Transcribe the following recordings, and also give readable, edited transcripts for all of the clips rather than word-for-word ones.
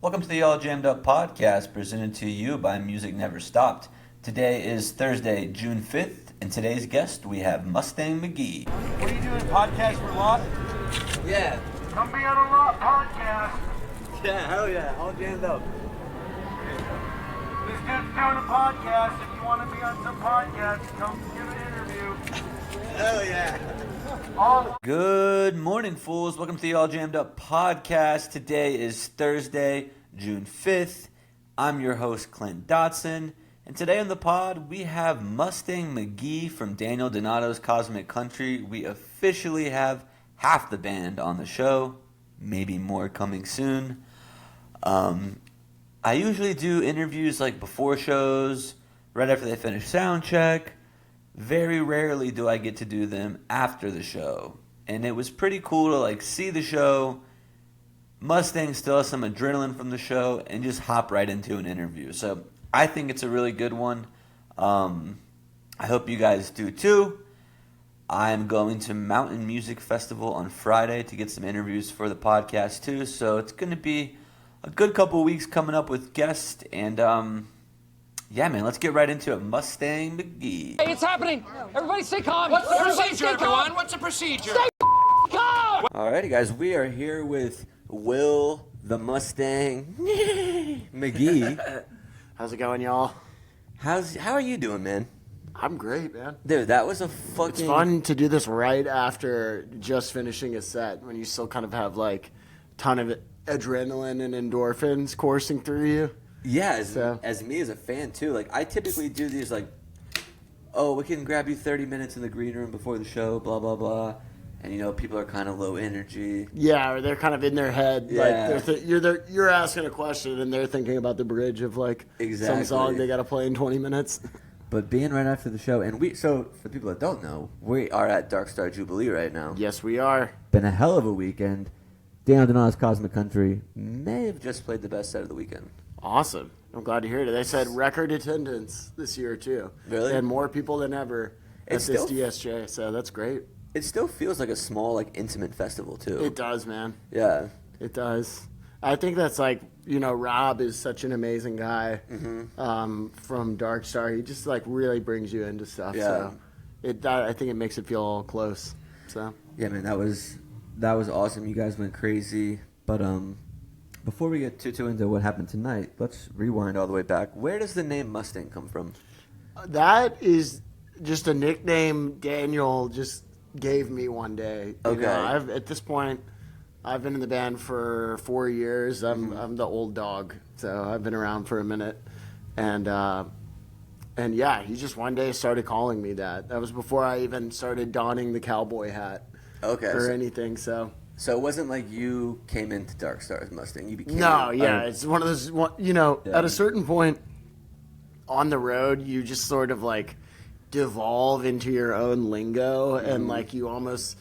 Welcome to the All Jammed Up podcast presented to you by Music Never Stopped. Today is Thursday, June 5th, and today's guest we have Mustang McGee. What are you doing, podcast for Lot? Yeah. Come be on a Lot podcast. Yeah, hell yeah, All Jammed Up. This dude's doing a podcast. If you want to be on some podcast, come give an interview. Hell yeah. All Good morning, fools. Welcome to the All Jammed Up podcast. Today is Thursday, June 5th. I'm your host, Clint Dotson. And today on the pod, we have Mustang McGee from Daniel Donato's Cosmic Country. We officially have half the band on the show. Maybe more coming soon. I usually do interviews like before shows, right after they finish sound check. Very rarely do I get to do them after the show. And it was pretty cool to like see the show. Mustang still has some adrenaline from the show and just hop right into an interview. So I think it's a really good one. I hope you guys do too. I'm going to Mountain Music Festival on Friday to get some interviews for the podcast too. So it's going to be a good couple weeks coming up with guests. And yeah, man, let's get right into it. Mustang McGee. Hey, it's happening. Everybody stay calm. What's the Everybody procedure, stay calm. everyone? What's the procedure? Stay calm. Alrighty, guys, we are here with Will the Mustang McGee. How's it going, y'all? How are you doing, man? I'm great, man. Dude, that was a fucking... It's fun to do this right after just finishing a set when you still kind of have like a ton of adrenaline and endorphins coursing through you. Yeah, So- as me as a fan, too. Like, I typically do these, like, oh, we can grab you 30 minutes in the green room before the show, blah, blah, blah. And, you know, people are kind of low energy. Yeah, or they're kind of in their head. Yeah. Like you're asking a question and they're thinking about the bridge of like Exactly. some song they got to play in 20 minutes. But being right after the show, and so, for people that don't know, we are at Dark Star Jubilee right now. Yes, we are. Been a hell of a weekend. Daniel Donato's Cosmic Country may have just played the best set of the weekend. Awesome. I'm glad to hear it. They said record attendance this year too. Really? They had more people than ever at It's this still- DSJ, so that's great. It still feels like a small, like, intimate festival, too. It does, man. Yeah. It does. I think that's like, you know, Rob is such an amazing guy from Dark Star. He just like really brings you into stuff. Yeah. So I think it makes it feel close. So Yeah, man, that was awesome. You guys went crazy. But before we get too into what happened tonight, let's rewind all the way back. Where does the name Mustang come from? that is just a nickname Daniel just gave me one day. You Okay. know, at this point, I've been in the band for 4 years. I'm the old dog, so I've been around for a minute. And yeah, he just one day started calling me that. That was before I even started donning the cowboy hat Okay. or anything. So So it wasn't like you came into Dark Star as Mustang. You became... no, yeah, it's one of those. You know, Yeah. at a certain point on the road, you just sort of like devolve into your own lingo, and like you almost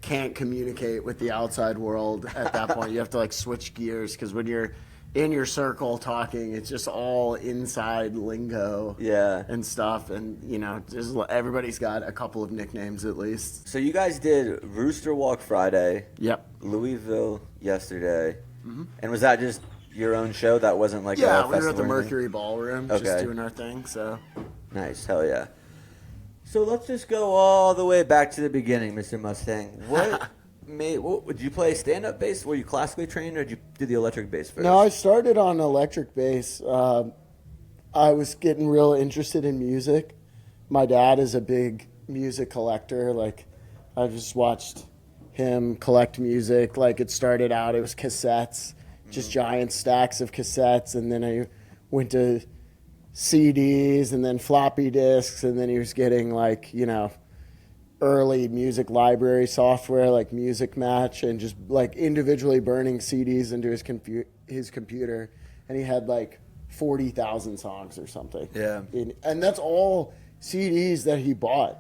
can't communicate with the outside world at that point. You have to like switch gears because when you're in your circle talking, it's just all inside lingo. Yeah. And stuff, and you know, just everybody's got a couple of nicknames at least. So you guys did Rooster Walk Friday, Yep. Louisville yesterday. And was that just your own show? That wasn't like Yeah, a we were at festival the or anything? Mercury Ballroom, Okay. just doing our thing. So Nice, hell yeah. So let's just go all the way back to the beginning, Mr. Mustang. What would you play stand-up bass? Were you classically trained, or did you do the electric bass first? no, I started on electric bass. I was getting real interested in music. My dad is a big music collector. Like, I just watched him collect music. Like, it started out, it was cassettes, just giant stacks of cassettes, and then I went to CDs and then floppy disks, and then he was getting like, you know, early music library software like Music Match, and just like individually burning CDs into his computer, and he had like 40,000 songs or something. Yeah. And that's all CDs that he bought.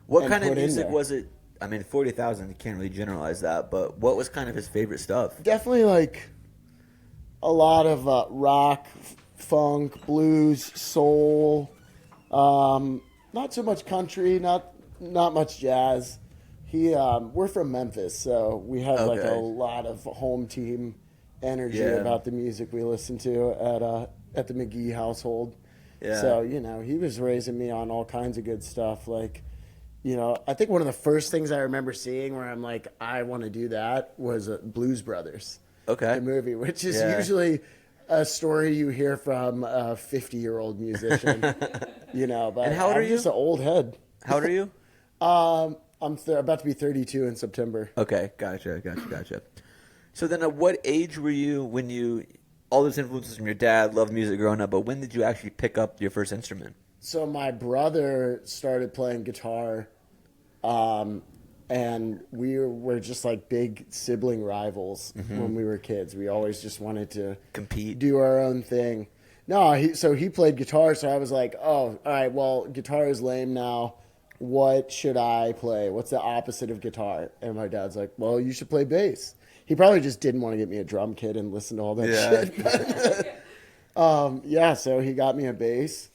What and kind of put in music there. was it? I mean, 40,000, you can't really generalize that, but what was kind of his favorite stuff? Definitely like a lot of rock, funk, blues, soul. Not so much country, not much jazz. We're from Memphis, so we have like Okay. a lot of home team energy Yeah. about the music we listened to at the McGee household. Yeah. So, he was raising me on all kinds of good stuff. Like, I think one of the first things I remember seeing where I'm like, I want to do that was Blues Brothers, Okay. the movie, which is Yeah. usually a story you hear from a 50-year-old musician, But And how old are I'm you? just an old head. How old are you? I'm about to be 32 in September. Okay, gotcha. So then at what age were you when all those influences from your dad, loved music growing up, but when did you actually pick up your first instrument? So my brother started playing guitar, and we were just like big sibling rivals when we were kids. We always just wanted to Compete. do our own thing. No, he played guitar, so I was like, oh, all right, well, guitar is lame now. What should I play? What's the opposite of guitar? And my dad's like, well, you should play bass. He probably just didn't want to get me a drum kit and listen to all that shit. But, so he got me a bass.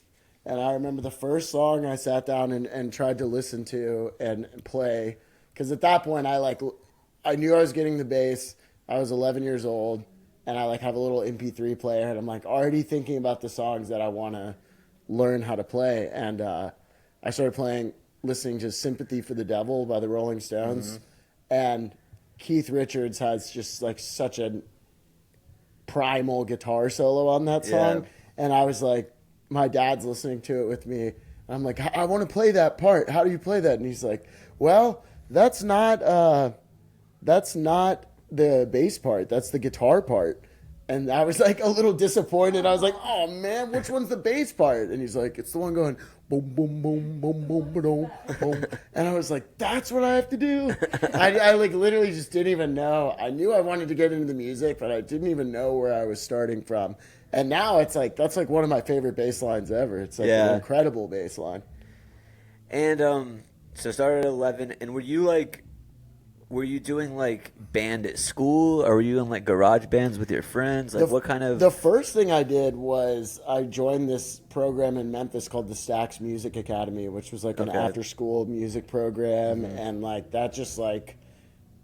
And I remember the first song I sat down and tried to listen to and play. Because at that point, I knew I was getting the bass. I was 11 years old. And I have a little MP3 player. And I'm already thinking about the songs that I want to learn how to play. And I started listening to Sympathy for the Devil by the Rolling Stones. And Keith Richards has just such a primal guitar solo on that song. Yeah. And I was like, my dad's listening to it with me. I'm like, I want to play that part. How do you play that? And he's like, well, that's not the bass part. That's the guitar part. And I was a little disappointed. I was like, oh man, which one's the bass part? And he's like, it's the one going boom, boom, boom, boom, boom, boom, boom. And I was like, that's what I have to do. I literally just didn't even know. I knew I wanted to get into the music, but I didn't even know where I was starting from. And now it's that's one of my favorite bass lines ever. It's an incredible bass line. And so started at 11, and were you doing band at school, or were you in garage bands with your friends? What kind of? The first thing I did was I joined this program in Memphis called the Stax Music Academy, which was an after-school music program, and that just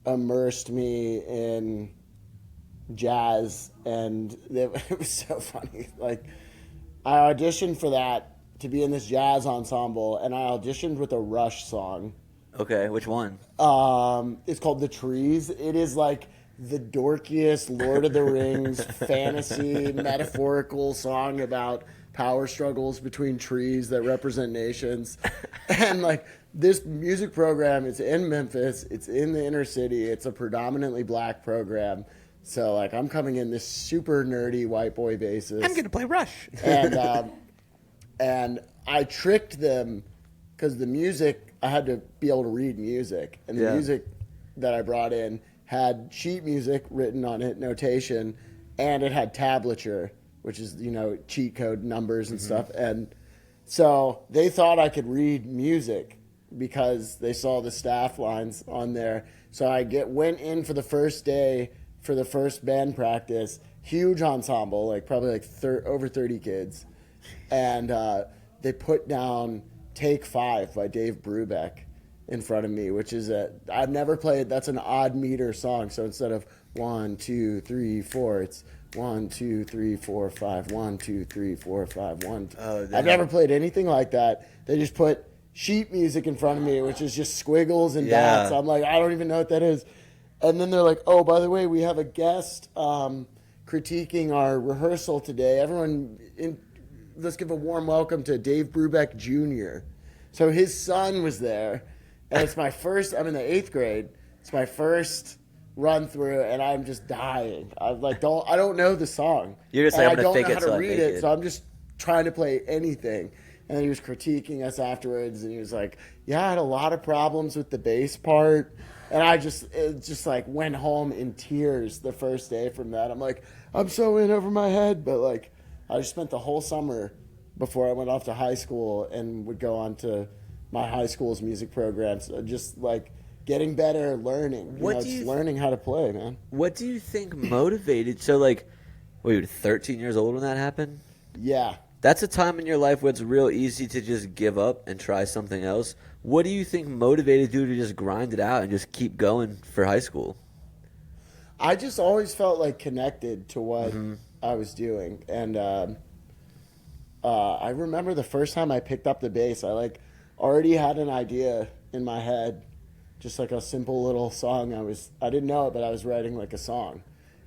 immersed me in jazz, and it was so funny. I auditioned for that to be in this jazz ensemble, and I auditioned with a Rush song. Okay, which one? It's called The Trees. It is the dorkiest Lord of the Rings fantasy metaphorical song about power struggles between trees that represent nations. And this music program is in Memphis. It's in the inner city. It's a predominantly black program. So I'm coming in this super nerdy white boy bassist. I'm gonna play Rush. And I tricked them because the music, I had to be able to read music. And the music that I brought in had sheet music written on it, notation, and it had tablature, which is, cheat code numbers and stuff. And so they thought I could read music because they saw the staff lines on there. So I went in for the first day for the first band practice, huge ensemble, probably over 30 kids. And they put down Take 5 by Dave Brubeck in front of me, which is I've never played, that's an odd meter song. So instead of 1, 2, 3, 4, it's 1, 2, 3, 4, 5, 1, 2, 3, 4, 5, 1. I've never played anything like that. They just put sheet music in front of me, which is just squiggles and dots. I'm like, I don't even know what that is. And then they're like, oh, by the way, we have a guest critiquing our rehearsal today. Everyone, let's give a warm welcome to Dave Brubeck Jr. So his son was there. And it's my first, I'm in the 8th grade. It's my first run through, and I'm just dying. I don't know the song. You're just and I'm going to fake it. I don't know how to read it, it. so I'm just trying to play anything. And then he was critiquing us afterwards, and he was like, yeah, I had a lot of problems with the bass part. And it just went home in tears the first day from that. I'm like, I'm so in over my head. But I just spent the whole summer before I went off to high school and would go on to my high school's music programs, just getting better, learning. Learning how to play, man. What do you think motivated? So you were 13 years old when that happened? Yeah. That's a time in your life where it's real easy to just give up and try something else. What do you think motivated you to just grind it out and just keep going for high school? I just always felt like connected to what I was doing, and I remember the first time I picked up the bass, I like already had an idea in my head, just like a simple little song. I didn't know it, but I was writing like a song,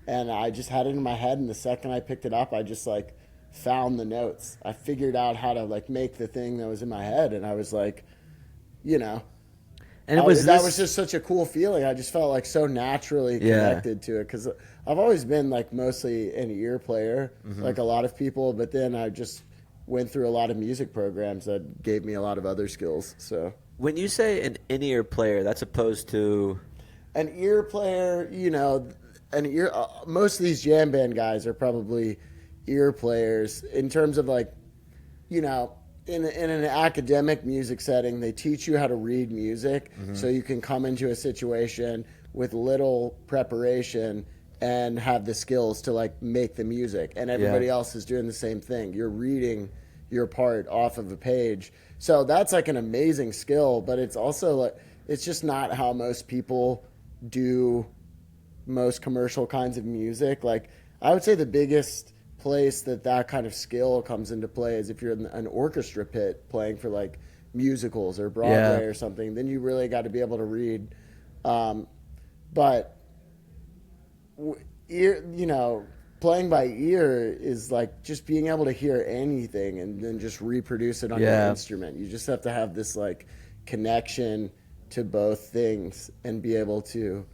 and I just had it in my head. And the second I picked it up, I just like found the notes. I figured out how to like make the thing that was in my head, and I was like, you know. And it was that was just such a cool feeling. I just felt like so naturally connected to it because I've always been like mostly an ear player, like a lot of people. But then I just went through a lot of music programs that gave me a lot of other skills. So when you say an in-ear player, that's opposed to an ear player, most of these jam band guys are probably ear players in terms of like, in an academic music setting, they teach you how to read music so you can come into a situation with little preparation and have the skills to like make the music. And everybody else is doing the same thing. You're reading your part off of a page. So that's like an amazing skill, but it's also like, it's just not how most people do most commercial kinds of music. Like I would say the biggest place that kind of skill comes into play is if you're in an orchestra pit playing for like musicals or Broadway or something, then you really got to be able to read. But ear, playing by ear is like just being able to hear anything and then just reproduce it on your instrument. You just have to have this like connection to both things and be able to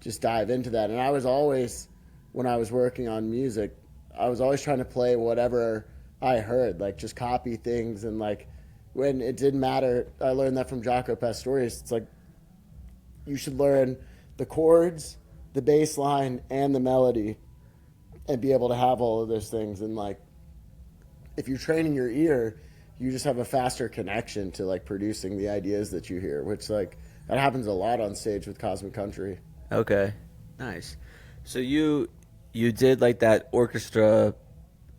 just dive into that. And I was always, when I was working on music, I was always trying to play whatever I heard, like just copy things. And like when it didn't matter, I learned that from Jaco Pastorius. It's like you should learn the chords, the bass line, and the melody and be able to have all of those things. And like if you're training your ear, you just have a faster connection to like producing the ideas that you hear, which like that happens a lot on stage with Cosmic Country. Okay, nice. So you did like that orchestra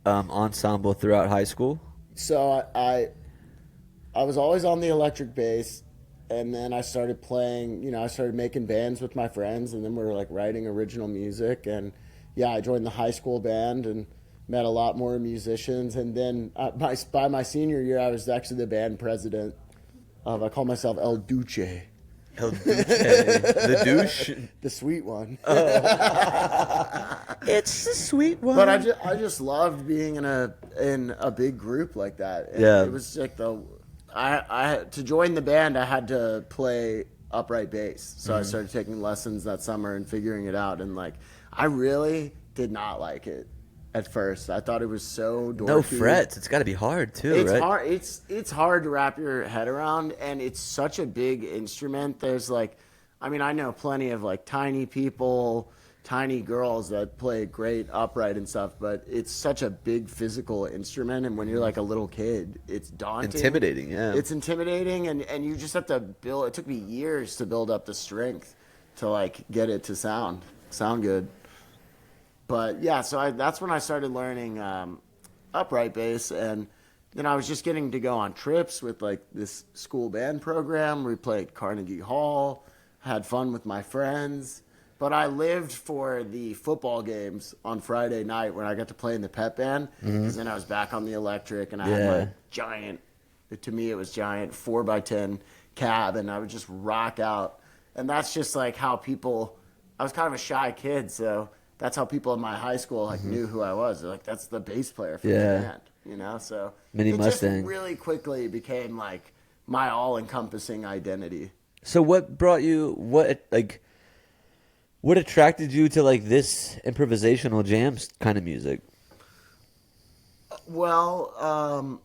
ensemble throughout high school? So I was always on the electric bass, and then I started playing, I started making bands with my friends, and then we were like writing original music. And yeah, I joined the high school band and met a lot more musicians. And then by my senior year, I was actually the band president I call myself El Duce. El Duce. The douche? The sweet one. It's the sweet one. But I just loved being in a big group like that. And it was like to join the band, I had to play upright bass. So I started taking lessons that summer and figuring it out. And like, I really did not like it at first. I thought it was so dorky. No frets. It's got to be hard too, it's right? Hard. It's hard to wrap your head around, and it's such a big instrument. There's like, I know plenty of like tiny people, tiny girls that play great upright and stuff, but it's such a big physical instrument, and when you're like a little kid, it's daunting. Intimidating, yeah. It's intimidating, and you just have to build. It took me years to build up the strength to like get it to sound good. But yeah, so that's when I started learning upright bass, and then I was just getting to go on trips with like this school band program. We played Carnegie Hall, had fun with my friends. But I lived for the football games on Friday night when I got to play in the pep band, because then I was back on the electric, and I had my giant, to me it was giant, 4x10 cab, and I would just rock out. And that's just like how people, I was kind of a shy kid, so that's how people in my high school like knew who I was. They're like, that's the bass player for the band, So Mini it Mustang. just really quickly became like my all-encompassing identity. So what brought you? What attracted you to like this improvisational jams kind of music? Well,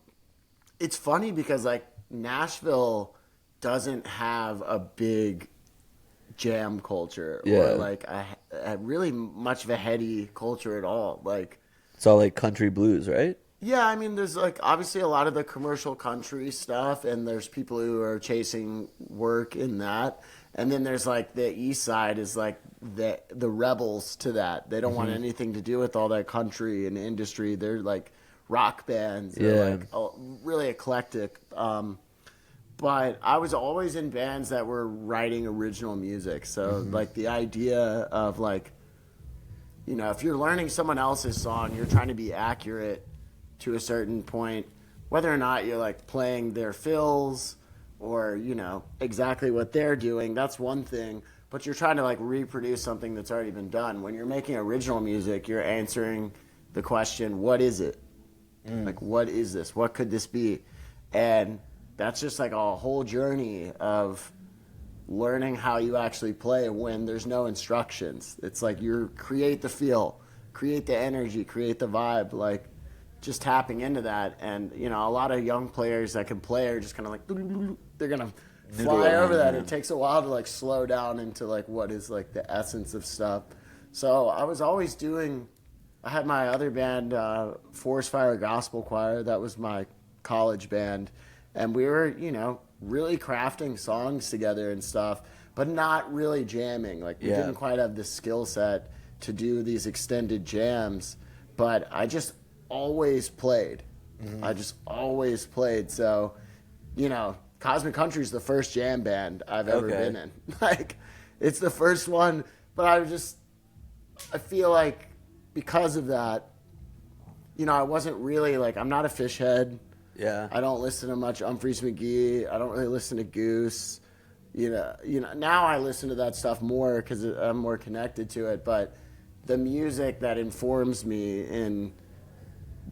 it's funny because like Nashville doesn't have a big jam culture or like a really much of a heady culture at all. Like it's all like country blues, right? Yeah, there's like obviously a lot of the commercial country stuff, and there's people who are chasing work in that. And then there's like the East Side is like the rebels to that. They don't want anything to do with all that country and industry. They're like rock bands. They're like really eclectic. But I was always in bands that were writing original music. So like the idea of like you know, if you're learning someone else's song, you're trying to be accurate to a certain point, whether or not you're like playing their fills or, you know, exactly what they're doing. That's one thing. But you're trying to like reproduce something that's already been done. When you're making original music, you're answering the question, what is it? Like, what is this? What could this be? And that's just like a whole journey of learning how you actually play when there's no instructions. It's like you create the feel, create the energy, create the vibe, like just tapping into that. And, you know, a lot of young players that can play are just kind of like, they're going to fly over that. It takes a while to like slow down into like what is like the essence of stuff. So I was always I had my other band, Forest Fire Gospel Choir. That was my college band. And we were, you know, really crafting songs together and stuff, but not really jamming. Like we didn't quite have the skill set to do these extended jams, but I just always played. I just always played. So, you know, Cosmic Country is the first jam band I've ever been in. Like, it's the first one, but I feel like because of that, you know, I wasn't really like, I'm not a fish head. Yeah. I don't listen to much Humphreys McGee. I don't really listen to Goose. You know, now I listen to that stuff more because I'm more connected to it. But the music that informs me in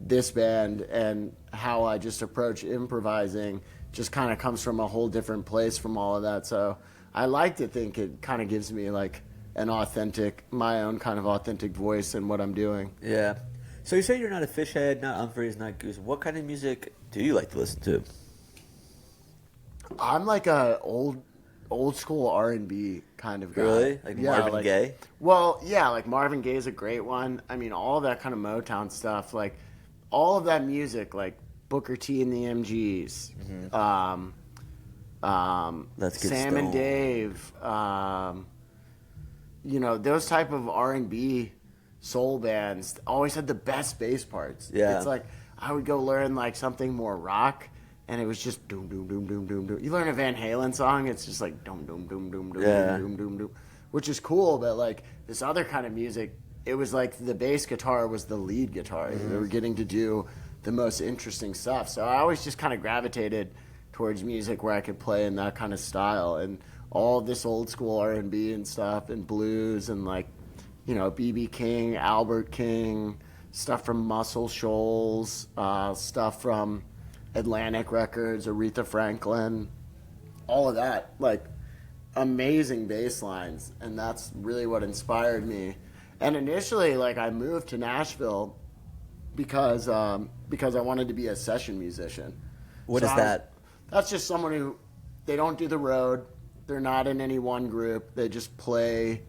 this band and how I just approach improvising just kind of comes from a whole different place from all of that. So I like to think it kind of gives me like my own kind of authentic voice in what I'm doing. Yeah. So you say you're not a fish head, not Humphreys, not Goose. What kind of music do you like to listen to? I'm like a old school R&B kind of guy. Really? Like Marvin Gaye? Well, yeah, like Marvin Gaye's a great one. I mean, all of that kind of Motown stuff, like all of that music, like Booker T and the MGs, Sam and Dave, you know, those type of R&B soul bands always had the best bass parts. Yeah. It's like I would go learn like something more rock, and it was just doom doom doom doom doom doom. You learn a Van Halen song, it's just like doom doom doom doom doom doom doom doom, which is cool. But like this other kind of music, it was like the bass guitar was the lead guitar. They were getting to do the most interesting stuff. So I always just kind of gravitated towards music where I could play in that kind of style, and all this old school R&B and stuff and blues and like, you know, B.B. King, Albert King, stuff from Muscle Shoals, stuff from Atlantic Records, Aretha Franklin, all of that, like amazing bass lines. And that's really what inspired me. And initially, like I moved to Nashville because I wanted to be a session musician. What is that? That's just someone who, they don't do the road. They're not in any one group. They just play,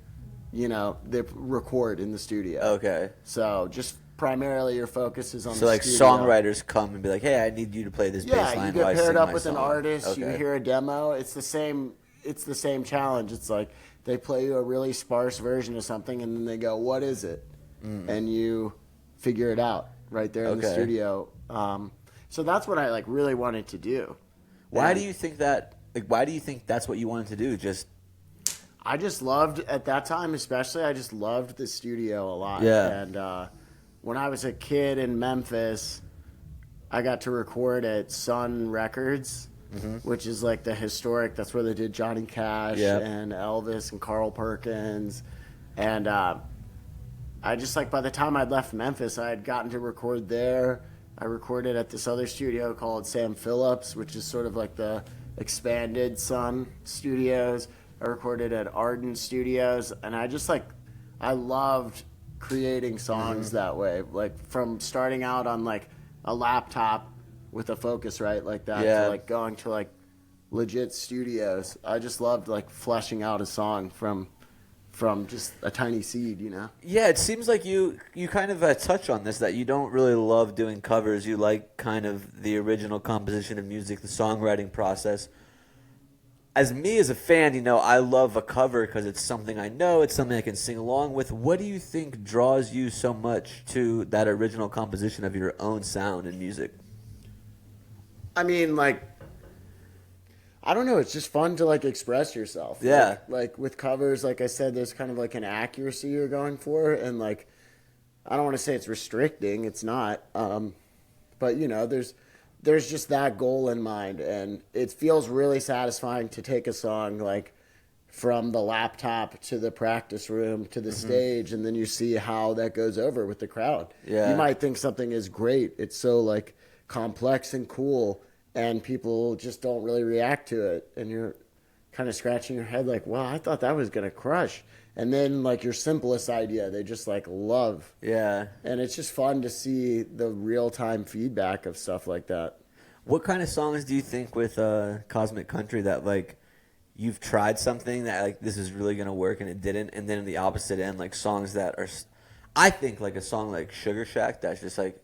you know, they record in the studio. Okay. So just primarily your focus is on So the like studio. songwriters come and be like, hey, I need you to play this bass line. Yeah, you get paired up with an artist. Okay. You hear a demo. It's the same challenge. It's like they play you a really sparse version of something, and then they go, what is it? And you figure it out right there in the studio. So that's what I like really wanted to do. Why do you think that? Like, why do you think that's what you wanted to do? I just loved, at that time especially, I just loved the studio a lot. Yeah. And when I was a kid in Memphis, I got to record at Sun Records, which is like the historic, that's where they did Johnny Cash and Elvis and Carl Perkins. And I just like, by the time I'd left Memphis, I had gotten to record there. I recorded at this other studio called Sam Phillips, which is sort of like the expanded Sun Studios. I recorded at Arden Studios, and I just like, I loved creating songs that way. Like from starting out on like a laptop with a Focusrite like that to like going to like legit studios. I just loved like fleshing out a song from just a tiny seed, you know? Yeah, it seems like you kind of touch on this, that you don't really love doing covers. You like kind of the original composition of music, the songwriting process. As a fan, you know, I love a cover because it's something I know, it's something I can sing along with. What do you think draws you so much to that original composition of your own sound and music? I mean, like, I don't know. It's just fun to like express yourself. Yeah. Like with covers, like I said, there's kind of like an accuracy you're going for, and like I don't want to say it's restricting. It's not. But you know, there's just that goal in mind, and it feels really satisfying to take a song like from the laptop to the practice room to the stage, and then you see how that goes over with the crowd. Yeah. You might think something is great. It's so like complex and cool, and people just don't really react to it, and you're kind of scratching your head like, well, I thought that was gonna crush. And then like your simplest idea, they just like love. Yeah. And it's just fun to see the real-time feedback of stuff like that. What kind of songs do you think with Cosmic Country that like you've tried something that like this is really gonna work and it didn't, and then in the opposite end, like songs that are, I think like a song like Sugar Shack that's just like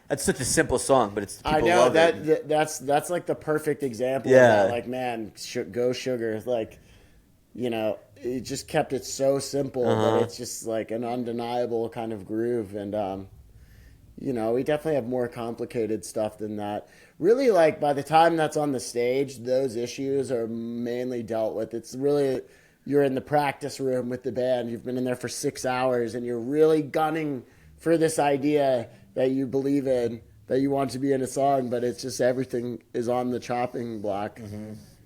that's such a simple song, but it's people I know love it. that's like the perfect example. Yeah. Of that. Like man, go Sugar. Like you know, it just kept it so simple, but it's just like an undeniable kind of groove, and you know, we definitely have more complicated stuff than that. Really, like, by the time that's on the stage, those issues are mainly dealt with. It's really, you're in the practice room with the band. You've been in there for 6 hours, and you're really gunning for this idea that you believe in, that you want to be in a song, but it's just everything is on the chopping block,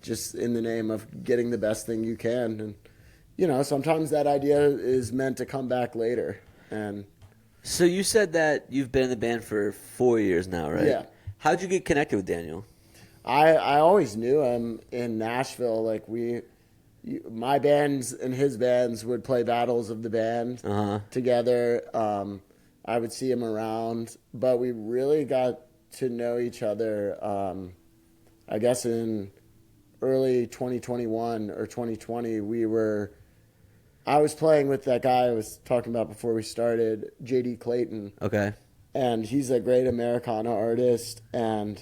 just in the name of getting the best thing you can. And, you know, sometimes that idea is meant to come back later, and... So you said that you've been in the band for 4 years now, right? Yeah. How'd you get connected with Daniel? I always knew him in Nashville. Like my bands and his bands would play battles of the band together. I would see him around, but we really got to know each other, I guess in early 2021 or 2020. I was playing with that guy I was talking about before we started, J.D. Clayton. Okay. And he's a great Americana artist. And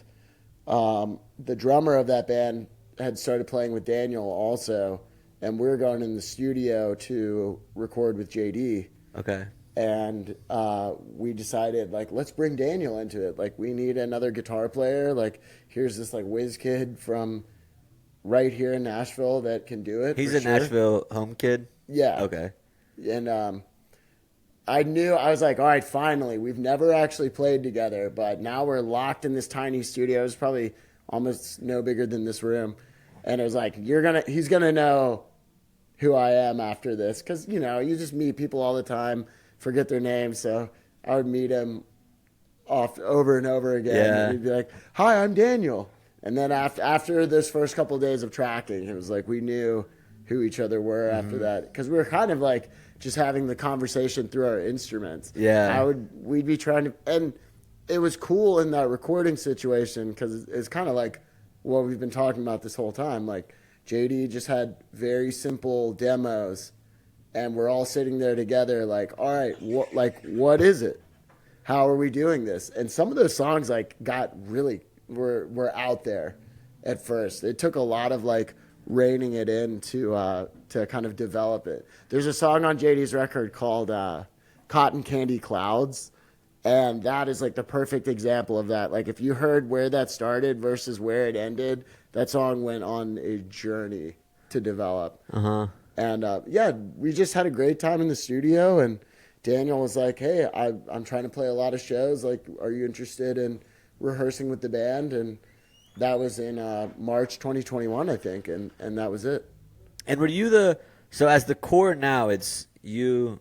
the drummer of that band had started playing with Daniel also. And we were going in the studio to record with J.D. Okay. And we decided, like, let's bring Daniel into it. Like, we need another guitar player. Like, here's this, like, whiz kid from right here in Nashville that can do it. He's a Nashville home kid? Yeah. Okay. And I was like, all right, finally. We've never actually played together, but now we're locked in this tiny studio. It's probably almost no bigger than this room. And it was like, he's going to know who I am after this. Because, you know, you just meet people all the time, forget their names. So I would meet him over and over again. Yeah. And he'd be like, hi, I'm Daniel. And then after those first couple of days of tracking, it was like we knew who each other were after that, because we were kind of like just having the conversation through our instruments. Yeah, we'd be trying to, and it was cool in that recording situation because it's kind of like what we've been talking about this whole time. Like JD just had very simple demos, and we're all sitting there together, like, all right, what is it? How are we doing this? And some of those songs like got really were out there at first. It took a lot of like reining it in to kind of develop it. There's a song on JD's record called Cotton Candy Clouds, and that is like the perfect example of that. Like if you heard where that started versus where it ended, that song went on a journey to develop. And yeah, we just had a great time in the studio, and Daniel was like, hey, I'm trying to play a lot of shows. Like, are you interested in rehearsing with the band? And that was in March 2021, I think, and that was it. And were you so as the core now, it's you,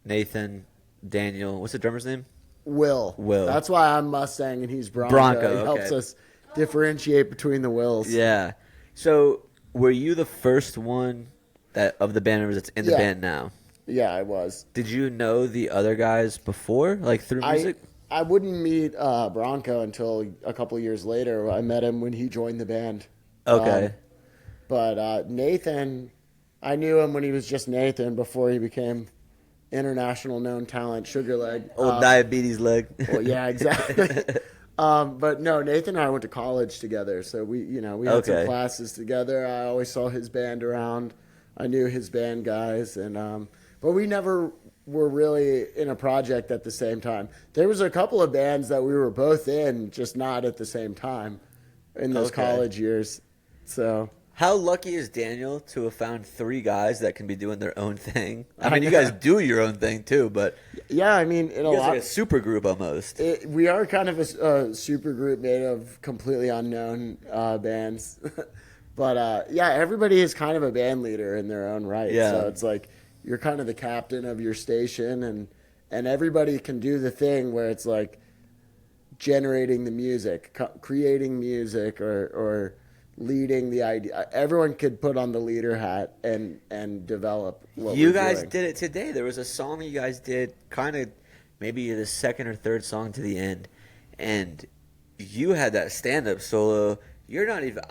Nathan, Daniel, what's the drummer's name? Will. That's why I'm Mustang and he's Bronco. He helps us differentiate between the Wills. Yeah. So were you the first one of the band members that's in the band now? Yeah, I was. Did you know the other guys before, like through music? I wouldn't meet Bronco until a couple years later. I met him when he joined the band. Okay. But Nathan, I knew him when he was just Nathan before he became international known talent, Sugar Leg. Old diabetes leg. Well, yeah, exactly. But no, Nathan and I went to college together, so we had some classes together. I always saw his band around. I knew his band guys, and but we never were really in a project at the same time. There was a couple of bands that we were both in, just not at the same time in those college years. So How lucky is Daniel to have found 3 guys that can be doing their own thing? I mean, you guys do your own thing too, but yeah, I mean, in you guys are like a super group almost. we are kind of a super group made of completely unknown bands. But yeah, everybody is kind of a band leader in their own right. Yeah. So it's like you're kind of the captain of your station, and everybody can do the thing where it's like generating the music, creating music, or leading the idea. Everyone could put on the leader hat and develop what You we're guys doing. did it today. There was a song you guys did, kind of maybe the second or third song to the end, and you had that stand-up solo. You're not even.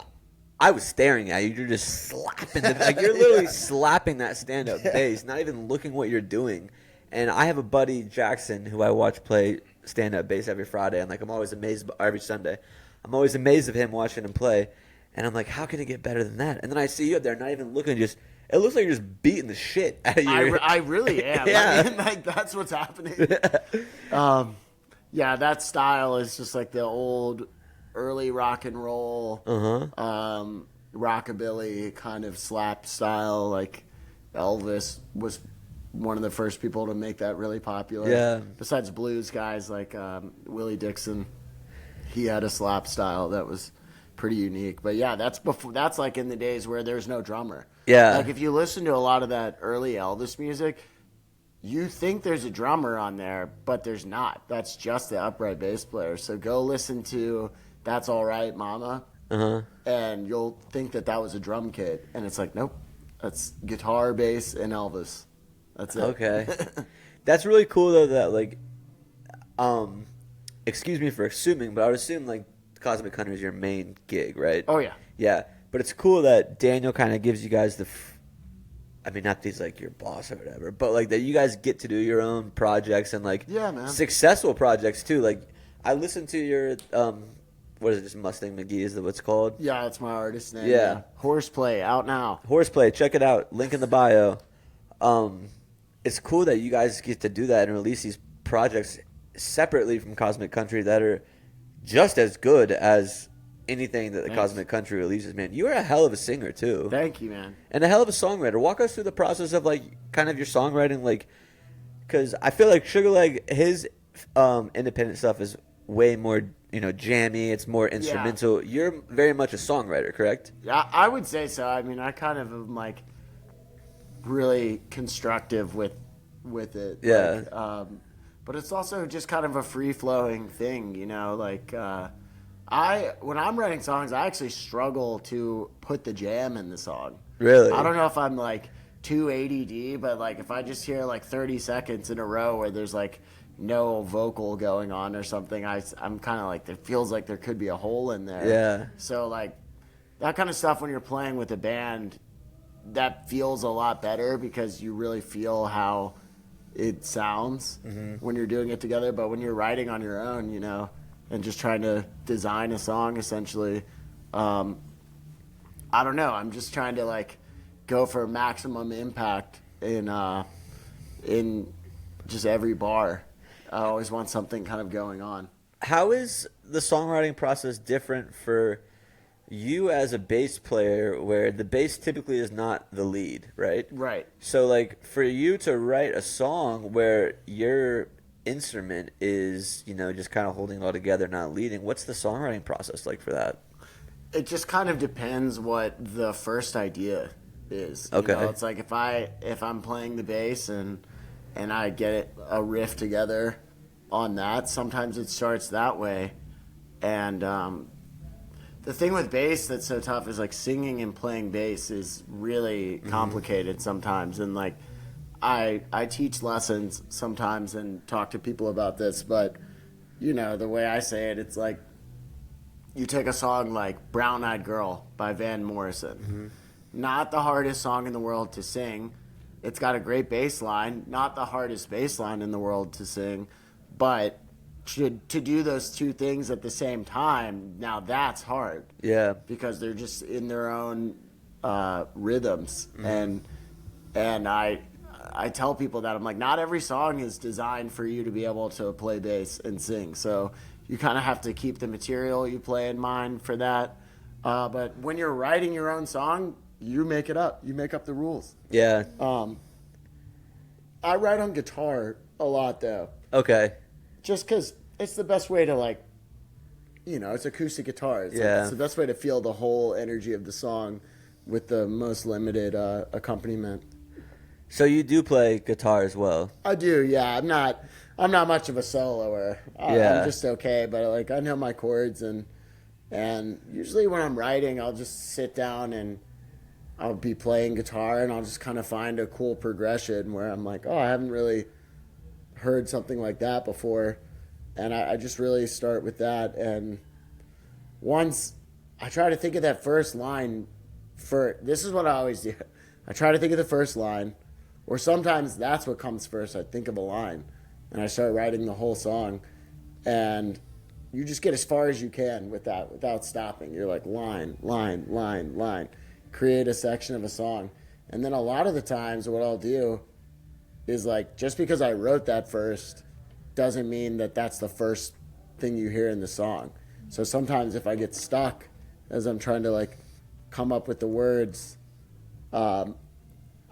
I was staring at you. You're just slapping like you're literally slapping that stand-up bass, not even looking what you're doing. And I have a buddy Jackson who I watch play stand-up bass every Friday, and like I'm always amazed every Sunday. I'm always amazed of him watching him play. And I'm like, how can it get better than that? And then I see you up there, not even looking, just it looks like you're just beating the shit out of you. I really am. Yeah. I mean, like that's what's happening. Yeah, that style is just like the old, early rock and roll, rockabilly kind of slap style. Like Elvis was one of the first people to make that really popular. Yeah. Besides blues guys like Willie Dixon, he had a slap style that was pretty unique. But yeah, that's before. That's like in the days where there's no drummer. Yeah. Like if you listen to a lot of that early Elvis music, you think there's a drummer on there, but there's not. That's just the upright bass player. So go listen to "That's All Right, Mama," and you'll think that was a drum kit, and it's like, nope, that's guitar, bass, and Elvis. That's it. Okay. That's really cool though that like excuse me for assuming, but I would assume like Cosmic Country is your main gig, right? Oh yeah. Yeah. But it's cool that Daniel kind of gives you guys I mean, not these like your boss or whatever, but like that you guys get to do your own projects and like Yeah, man. successful projects too. Like I listened to your what is it, just Mustang McGee is that what's called? Yeah, that's my artist name. Yeah. Horseplay out now. Horseplay, check it out. Link in the bio. It's cool that you guys get to do that and release these projects separately from Cosmic Country that are just as good as anything that the Thanks. Cosmic Country releases, man. You are a hell of a singer too. Thank you, man. And a hell of a songwriter. Walk us through the process of like kind of your songwriting, like, because I feel like Sugar Leg, his independent stuff is way more, jammy. It's more instrumental. You're very much a songwriter, correct? Yeah, I would say so. I mean, I kind of am like really constructive with it. Yeah. Like, but it's also just kind of a free flowing thing, Like when I'm writing songs, I actually struggle to put the jam in the song. Really? I don't know if I'm like too ADD, but like if I just hear like 30 seconds in a row where there's like no vocal going on or something, I'm kind of like, it feels like there could be a hole in there. Yeah. So like that kind of stuff when you're playing with a band, that feels a lot better because you really feel how it sounds when you're doing it together. But when you're writing on your own, and just trying to design a song essentially, I don't know. I'm just trying to like go for maximum impact in just every bar. I always want something kind of going on. How is the songwriting process different for you as a bass player where the bass typically is not the lead, right? Right. So like for you to write a song where your instrument is, just kind of holding it all together, not leading, what's the songwriting process like for that? It just kind of depends what the first idea is. Okay. It's like if I'm playing the bass and I get a riff together on that, sometimes it starts that way. And the thing with bass that's so tough is like singing and playing bass is really complicated sometimes. And like I teach lessons sometimes and talk to people about this, but the way I say it, it's like you take a song like Brown Eyed Girl by Van Morrison. Not the hardest song in the world to sing. It's got a great bass line, not the hardest bass line in the world to sing, but to do those two things at the same time, now that's hard. Yeah. Because they're just in their own rhythms. And I tell people that I'm like, not every song is designed for you to be able to play bass and sing. So you kind of have to keep the material you play in mind for that. But when you're writing your own song, you make it up. You make up the rules. Yeah. I write on guitar a lot, though. Okay. Just because it's the best way to, like, it's acoustic guitar. It's the best way to feel the whole energy of the song with the most limited accompaniment. So you do play guitar as well? I do, yeah. I'm not much of a soloer. I'm just okay, but like I know my chords, and usually when I'm writing, I'll just sit down and I'll be playing guitar, and I'll just kind of find a cool progression where I'm like, oh, I haven't really heard something like that before, and I just really start with that. And once I try to think of that first line, this is what I always do. I try to think of the first line. Or sometimes that's what comes first. I think of a line, and I start writing the whole song, and you just get as far as you can with that without stopping. You're like line, line, line, line. Create a section of a song. And then a lot of the times what I'll do is like, just because I wrote that first doesn't mean that that's the first thing you hear in the song. So sometimes if I get stuck as I'm trying to like come up with the words, I'll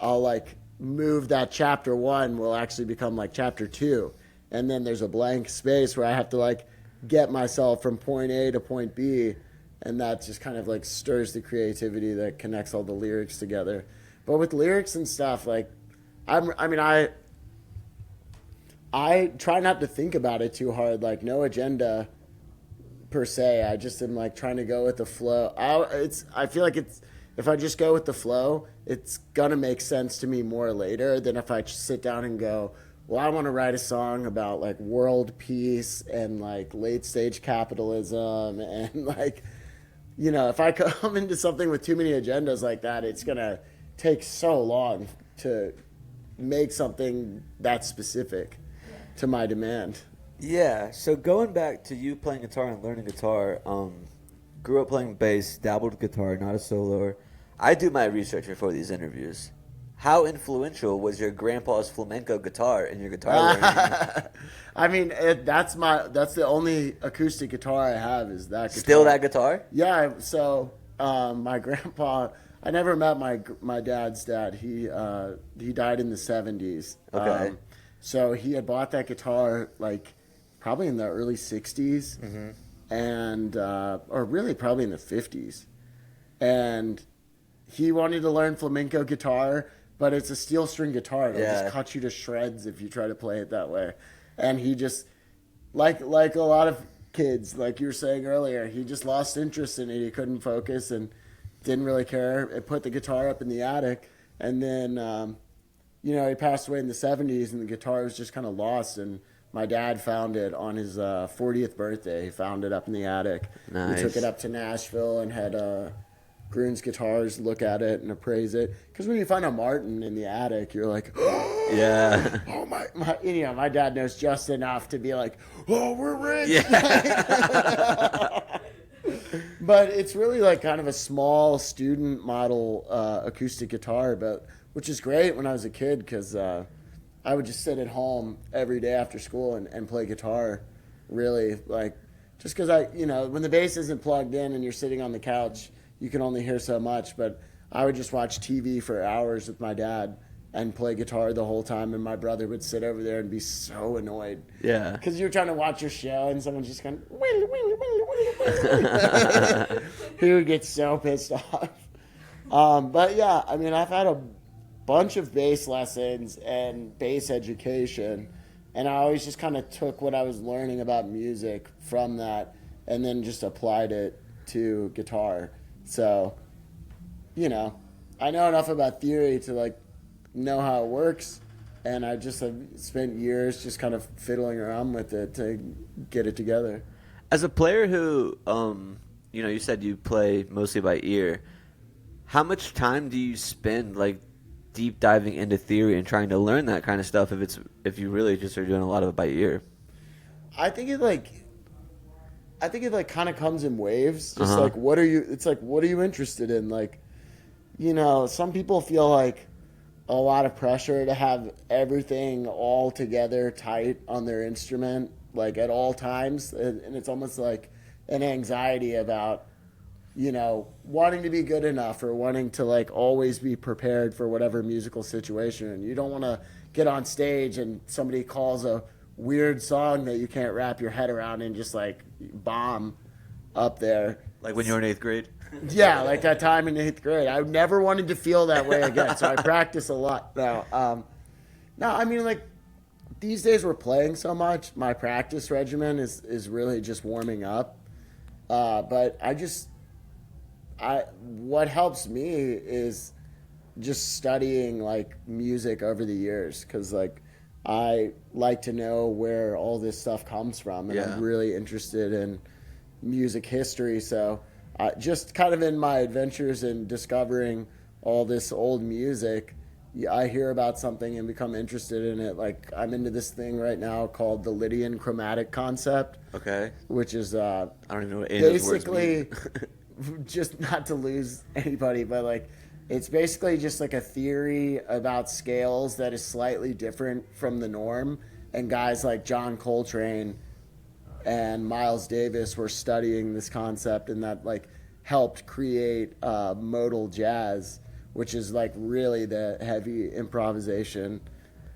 like move that chapter 1 will actually become like chapter 2, and then there's a blank space where I have to like get myself from point A to point B, and that just kind of like stirs the creativity that connects all the lyrics together. But with lyrics and stuff, like I try not to think about it too hard, like no agenda per se. I just am like trying to go with the flow. I feel like if I just go with the flow, it's going to make sense to me more later than if I just sit down and go, well, I want to write a song about like world peace and like late stage capitalism. And like, if I come into something with too many agendas like that, it's going to take so long to make something that specific to my demand. Yeah. So going back to you playing guitar and learning guitar, grew up playing bass, dabbled with guitar, not a soloer. I do my research before these interviews. How influential was your grandpa's flamenco guitar in your guitar learning? I mean, that's the only acoustic guitar I have is that guitar. Still that guitar? Yeah. So my grandpa, I never met my dad's dad. He died in the 70s. Okay. So he had bought that guitar like probably in the early 60s. Mm-hmm. And or really probably in the 50s, and he wanted to learn flamenco guitar, but it's a steel string guitar. It'll just cut you to shreds if you try to play it that way. And he just like a lot of kids, like you were saying earlier, he just lost interest in it. He couldn't focus and didn't really care. It put the guitar up in the attic, and then he passed away in the 70s, and the guitar was just kind of lost. And my dad found it on his 40th birthday. He found it up in the attic. Nice. He took it up to Nashville and had Gruhn's Guitars look at it and appraise it. Because when you find a Martin in the attic, you're like, oh, yeah. Oh my dad knows just enough to be like, oh, we're rich. Yeah. But it's really like kind of a small student model acoustic guitar, which is great when I was a kid because I would just sit at home every day after school and play guitar, really, like, just because when the bass isn't plugged in and you're sitting on the couch, you can only hear so much, but I would just watch TV for hours with my dad and play guitar the whole time, and my brother would sit over there and be so annoyed. Yeah. Because you're trying to watch your show and someone's just going, he would get so pissed off. But yeah, I mean, I've had a bunch of bass lessons and bass education, and I always just kind of took what I was learning about music from that and then just applied it to guitar. So, I know enough about theory to like know how it works, and I just have spent years just kind of fiddling around with it to get it together. As a player who you said you play mostly by ear, how much time do you spend like deep diving into theory and trying to learn that kind of stuff if you really just are doing a lot of it by ear? I think it kind of comes in waves. Just like what are you interested in? Like, some people feel like a lot of pressure to have everything all together tight on their instrument, like at all times, and it's almost like an anxiety about wanting to be good enough or wanting to like always be prepared for whatever musical situation. And you don't want to get on stage and somebody calls a weird song that you can't wrap your head around and just like bomb up there. Like when you were in 8th grade? Yeah, like that time in 8th grade. I never wanted to feel that way again, so I practice a lot now. No, I mean, like, these days we're playing so much, my practice regimen is really just warming up. But what helps me is just studying, like, music over the years, because, like, I like to know where all this stuff comes from, and I'm really interested in music history, so just kind of in my adventures in discovering all this old music, I hear about something and become interested in it. Like, I'm into this thing right now called the Lydian chromatic concept. Okay. Which is I don't even know what any of those words mean. Just not to lose anybody, but like it's basically just like a theory about scales that is slightly different from the norm. And guys like John Coltrane and Miles Davis were studying this concept, and that like helped create modal jazz, which is like really the heavy improvisation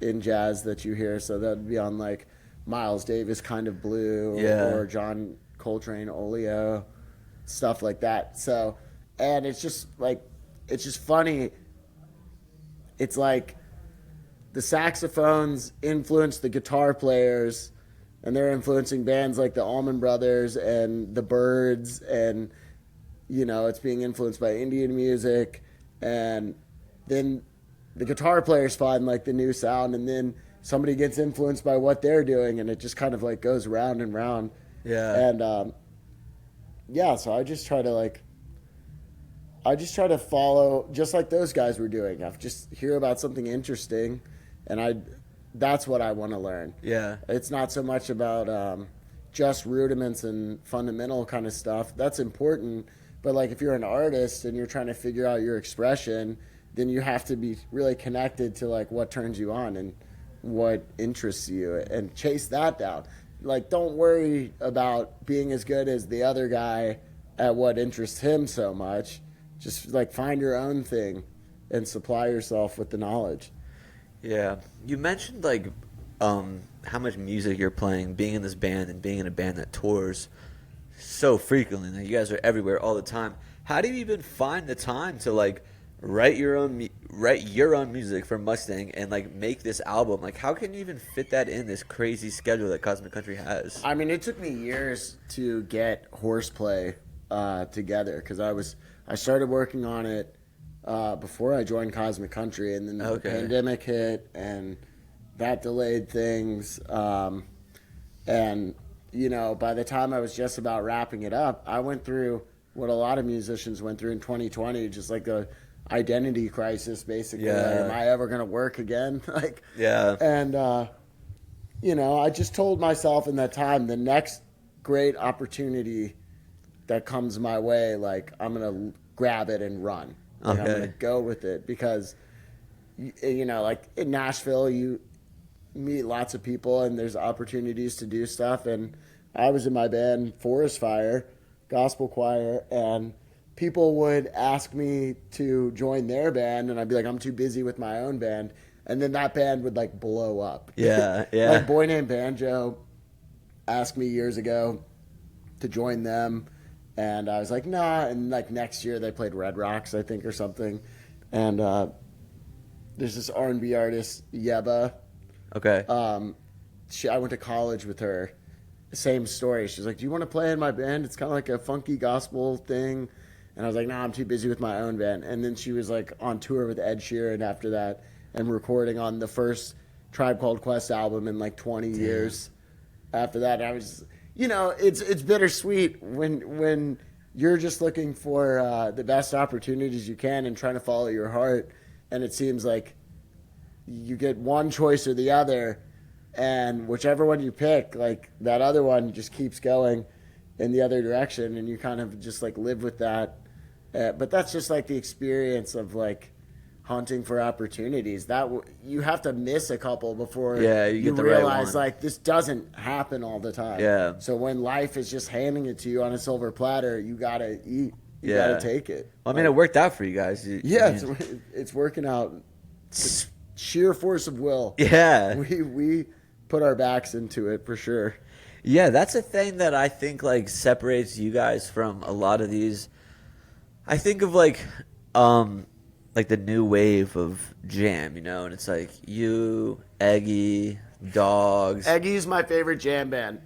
in jazz that you hear. So that would be on like Miles Davis Kind of Blue or John Coltrane Oleo, stuff like that. So, and it's just funny. It's like the saxophones influence the guitar players, and they're influencing bands like the Allman Brothers and the Byrds, and it's being influenced by Indian music, and then the guitar players find like the new sound, and then somebody gets influenced by what they're doing, and it just kind of like goes round and round. And so I just try to follow just like those guys were doing. I just hear about something interesting, and that's what I want to learn. Yeah. It's not so much about just rudiments and fundamental kind of stuff. That's important. But like if you're an artist and you're trying to figure out your expression, then you have to be really connected to like what turns you on and what interests you and chase that down. Like don't worry about being as good as the other guy at what interests him so much. Just like find your own thing and supply yourself with the knowledge. Yeah. You mentioned like how much music you're playing, being in this band and being in a band that tours so frequently. Like, you guys are everywhere all the time. How do you even find the time to like write your own music for Mustang and like make this album? Like how can you even fit that in this crazy schedule that Cosmic Country has? I mean, it took me years to get Horseplay together, because I started working on it before I joined Cosmic Country, and then the pandemic hit, and that delayed things. And, by the time I was just about wrapping it up, I went through what a lot of musicians went through in 2020, just like a identity crisis, basically. Yeah. Like, am I ever going to work again? And, I just told myself in that time, the next great opportunity that comes my way, like, I'm going to grab it and run. Like, I'm going to go with it, because, like in Nashville, you meet lots of people and there's opportunities to do stuff. And I was in my band, Forest Fire, gospel choir, and people would ask me to join their band, and I'd be like, I'm too busy with my own band. And then that band would like blow up. Yeah. Like Boy Named Banjo asked me years ago to join them, and I was like, nah. And like next year they played Red Rocks, I think, or something. And there's this R&B artist, Yeba. Okay. I went to college with her. Same story. She's like, do you want to play in my band? It's kind of like a funky gospel thing. And I was like, nah, I'm too busy with my own band. And then she was like on tour with Ed Sheeran after that, and recording on the first Tribe Called Quest album in like 20 years. After that, I was, it's bittersweet when you're just looking for the best opportunities you can and trying to follow your heart. And it seems like you get one choice or the other, and whichever one you pick, like that other one just keeps going in the other direction, and you kind of just like live with that. But that's just like the experience of like hunting for opportunities. That you have to miss a couple before you realize like this doesn't happen all the time. Yeah. So when life is just handing it to you on a silver platter, you gotta eat. You got to take it. Well, I mean, it worked out for you guys. It's working out. It's sheer force of will. Yeah. We put our backs into it for sure. Yeah, that's a thing that I think like separates you guys from a lot of these. I think of like the new wave of jam, and it's like you, Eggy, Dogs. Eggy's my favorite jam band,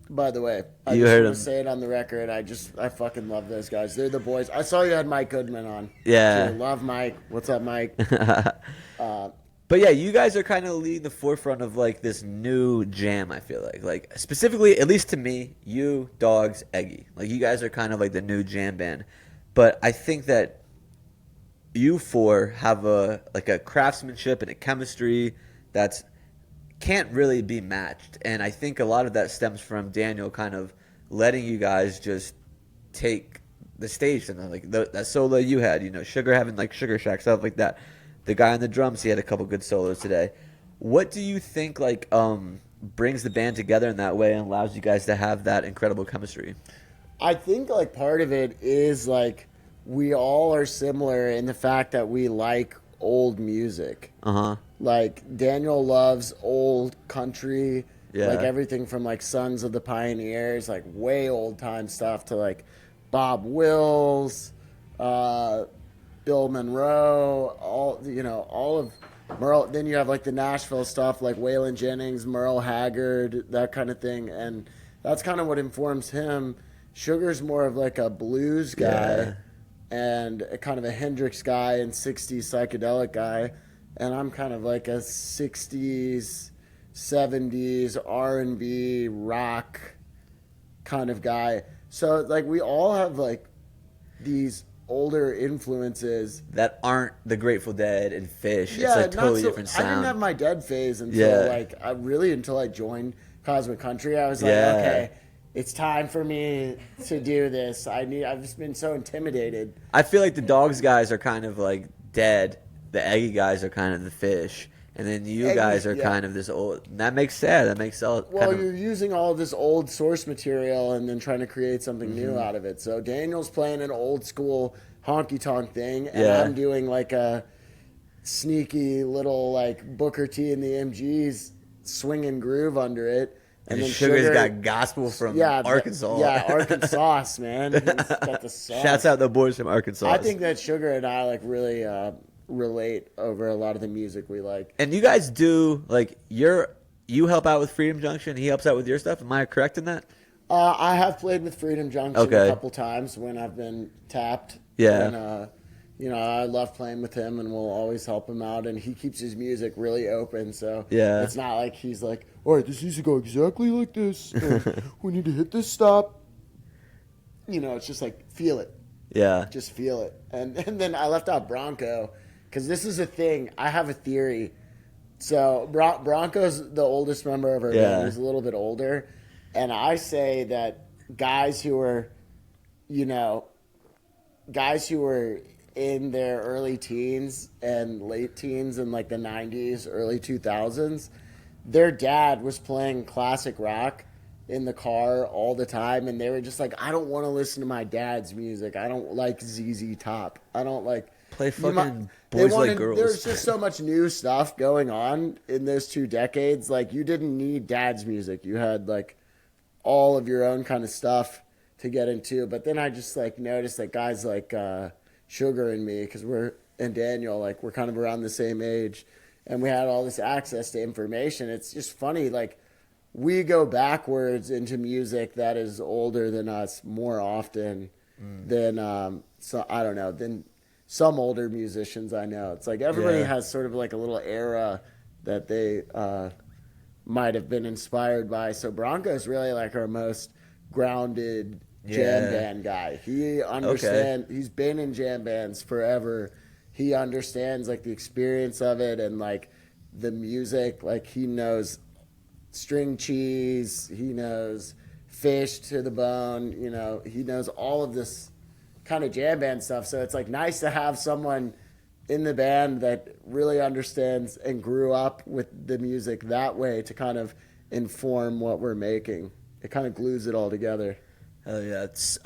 by the way. I You just heard want him. to say it on the record. I fucking love those guys. They're the boys. I saw you had Mike Goodman on. Yeah. Too. Love Mike. What's up, Mike? But yeah, you guys are kind of leading the forefront of like this new jam. I feel like specifically, at least to me, you, Dogs, Eggy, like you guys are kind of like the new jam band. But I think that you four have a craftsmanship and a chemistry that's can't really be matched, and I think a lot of that stems from Daniel kind of letting you guys just take the stage, and like that solo you had, Sugar having like Sugar Shack stuff like that. The guy on the drums, he had a couple good solos today. What do you think brings the band together in that way and allows you guys to have that incredible chemistry? I think like part of it is like we all are similar in the fact that we like old music. Like Daniel loves old country, like everything from like Sons of the Pioneers, like way old time stuff, to like Bob Wills, Bill Monroe, all of Merle. Then you have like the Nashville stuff, like Waylon Jennings, Merle Haggard, that kind of thing, and that's kind of what informs him. Sugar's more of like a blues guy and a kind of a Hendrix guy and 60s psychedelic guy, and I'm kind of like a 60s, 70s R&B rock kind of guy. So like we all have like these older influences that aren't the Grateful Dead and Fish. Yeah, it's a totally different sound. I didn't have my Dead phase until until I joined Cosmic Country. I was like, okay, it's time for me to do this. I've just been so intimidated. I feel like the Dogs guys are kind of like Dead. The Eggy guys are kind of the Fish. And then you guys are kind of this old. That makes sense. That makes sense. Well, you're using all of this old source material and then trying to create something new out of it. So Daniel's playing an old school honky tonk thing, and I'm doing like a sneaky little like Booker T and the MGs swinging groove under it. And then Sugar's got gospel from Arkansas. Arkansas, man. He's got the sauce. Shouts out the boys from Arkansas. I think that Sugar and I like really relate over a lot of the music we like. And you guys do like you help out with Freedom Junction. He helps out with your stuff. Am I correct in that? I have played with Freedom Junction a couple times when I've been tapped. Yeah. And, I love playing with him, and we'll always help him out. And he keeps his music really open, so it's not like he's like, all right, this needs to go exactly like this. And we need to hit this stop. It's just like, feel it. Yeah. Just feel it. And then I left out Bronco, because this is a thing. I have a theory. So Bronco's the oldest member of our band. He's a little bit older. And I say that guys who are in their early teens and late teens in like the 90s, early 2000s, their dad was playing classic rock in the car all the time, and they were just like, I don't want to listen to my dad's music. I don't like ZZ Top. I don't like... Play fucking Boys Like Girls. There's just so much new stuff going on in those 2 decades. Like, you didn't need dad's music. You had like all of your own kind of stuff to get into. But then I just like noticed that guys like Sugar and me, and Daniel, like we're kind of around the same age, and we had all this access to information. It's just funny, like we go backwards into music that is older than us more often than than some older musicians I know. It's like everybody has sort of like a little era that they might have been inspired by. So Bronco's really like our most grounded jam band guy. He understands. He's been in jam bands forever. He understands like the experience of it and like the music. Like he knows string cheese. He knows Fish to the bone. He knows all of this kind of jam band stuff. So it's like nice to have someone in the band that really understands and grew up with the music that way to kind of inform what we're making. It kind of glues it all together. Hell yeah. It's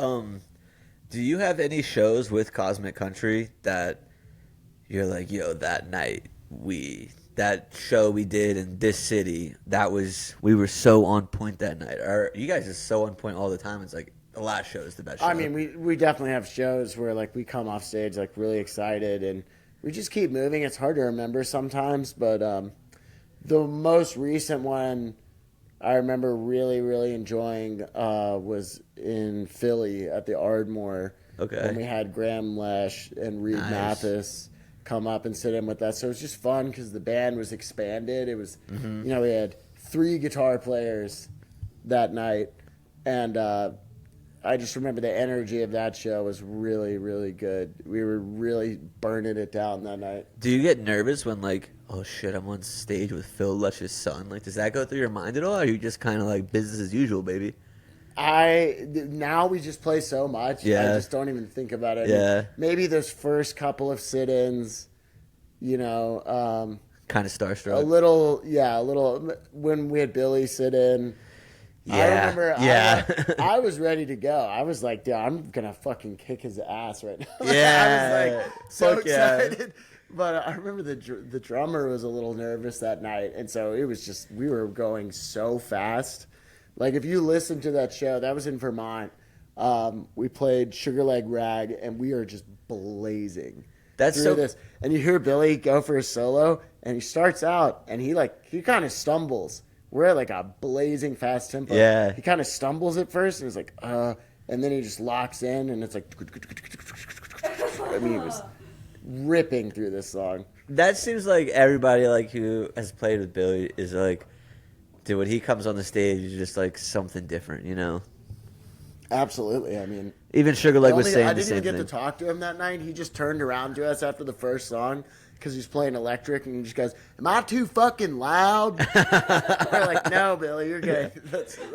Do you have any shows with Cosmic Country that you're like, yo, that night that show we did in this city, we were so on point that night. Or you guys are so on point all the time. It's like the last show is the best show. I mean, we definitely have shows where like we come off stage like really excited and we just keep moving. It's hard to remember sometimes, but the most recent one I remember really, really enjoying was in Philly at the Ardmore. Okay. When we had Graham Lesh and Reed Mathis come up and sit in with us. So it was just fun because the band was expanded. It was, we had 3 guitar players that night. And I just remember the energy of that show was really, really good. We were really burning it down that night. Do you get nervous when like, oh shit, I'm on stage with Phil Lesh's son? Like, does that go through your mind at all? Or are you just kind of like business as usual, baby? Now we just play so much. Yeah. I just don't even think about it. Yeah. Maybe those first couple of sit-ins, kind of starstruck. a little when we had Billy sit in. Yeah. I remember Yeah. I was ready to go. I was like, dude, I'm going to fucking kick his ass right now. Yeah. I was like so Fuck yeah. excited. But I remember the drummer was a little nervous that night. And so it was just, we were going so fast. Like if you listen to that show, that was in Vermont. We played Sugar Leg Rag and we are just blazing. That's through so. this. And you hear Billy go for a solo and he starts out and he kind of stumbles. We're at like a blazing fast tempo. Yeah. He kind of stumbles at first and he's like, and then he just locks in and it's like, I mean, he was ripping through this song. That seems like everybody like who has played with Billy is like, dude, when he comes on the stage, it's just like something different, you know? Absolutely. I mean, Even Sugar Leg was saying I the didn't same even get thing. to talk to him that night. He just turned around to us after the first song because he's playing electric and he just goes, "Am I too fucking loud?" We're like, "No, Billy, you're good.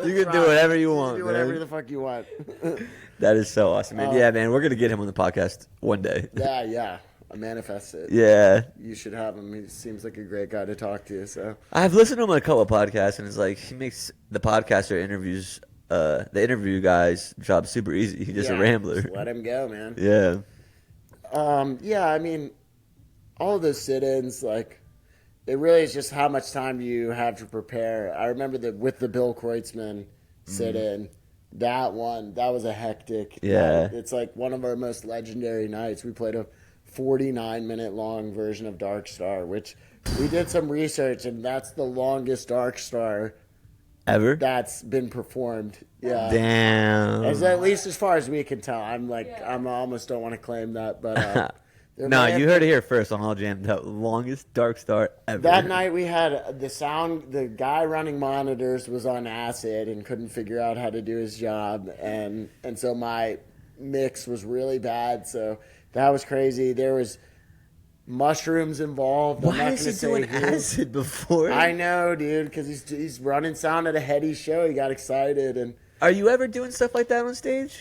You can do whatever you want, do whatever man. the fuck you want." That is so awesome, man. Yeah, man, we're gonna get him on the podcast one day. Yeah. I manifest it. Yeah, You should have him. He seems like a great guy to talk to. So I've listened to him on a couple of podcasts, and it's like he makes the podcaster interviews, the interview guy's job super easy. He's just a rambler. Just let him go, man. Yeah, Yeah, I mean, all of those sit-ins, like, it really is just how much time you have to prepare. I remember that with the Bill Kreutzmann sit-in, that was a hectic Yeah. night. It's like one of our most legendary nights. We played a 49-minute long version of Dark Star, which we did some research, and that's the longest Dark Star ever. that's been performed. Yeah. Damn. At least as far as we can tell. I almost don't want to claim that, but there No, may have you heard it been- here first on All Jam. The longest Dark Star ever. That night we had the guy running monitors was on acid and couldn't figure out how to do his job, and so my mix was really bad. So that was crazy. There was mushrooms involved. I'm Why not is gonna he say doing who. acid before? I know, dude, because he's running sound at a heady show. He got excited, and Are you ever doing stuff like that on stage?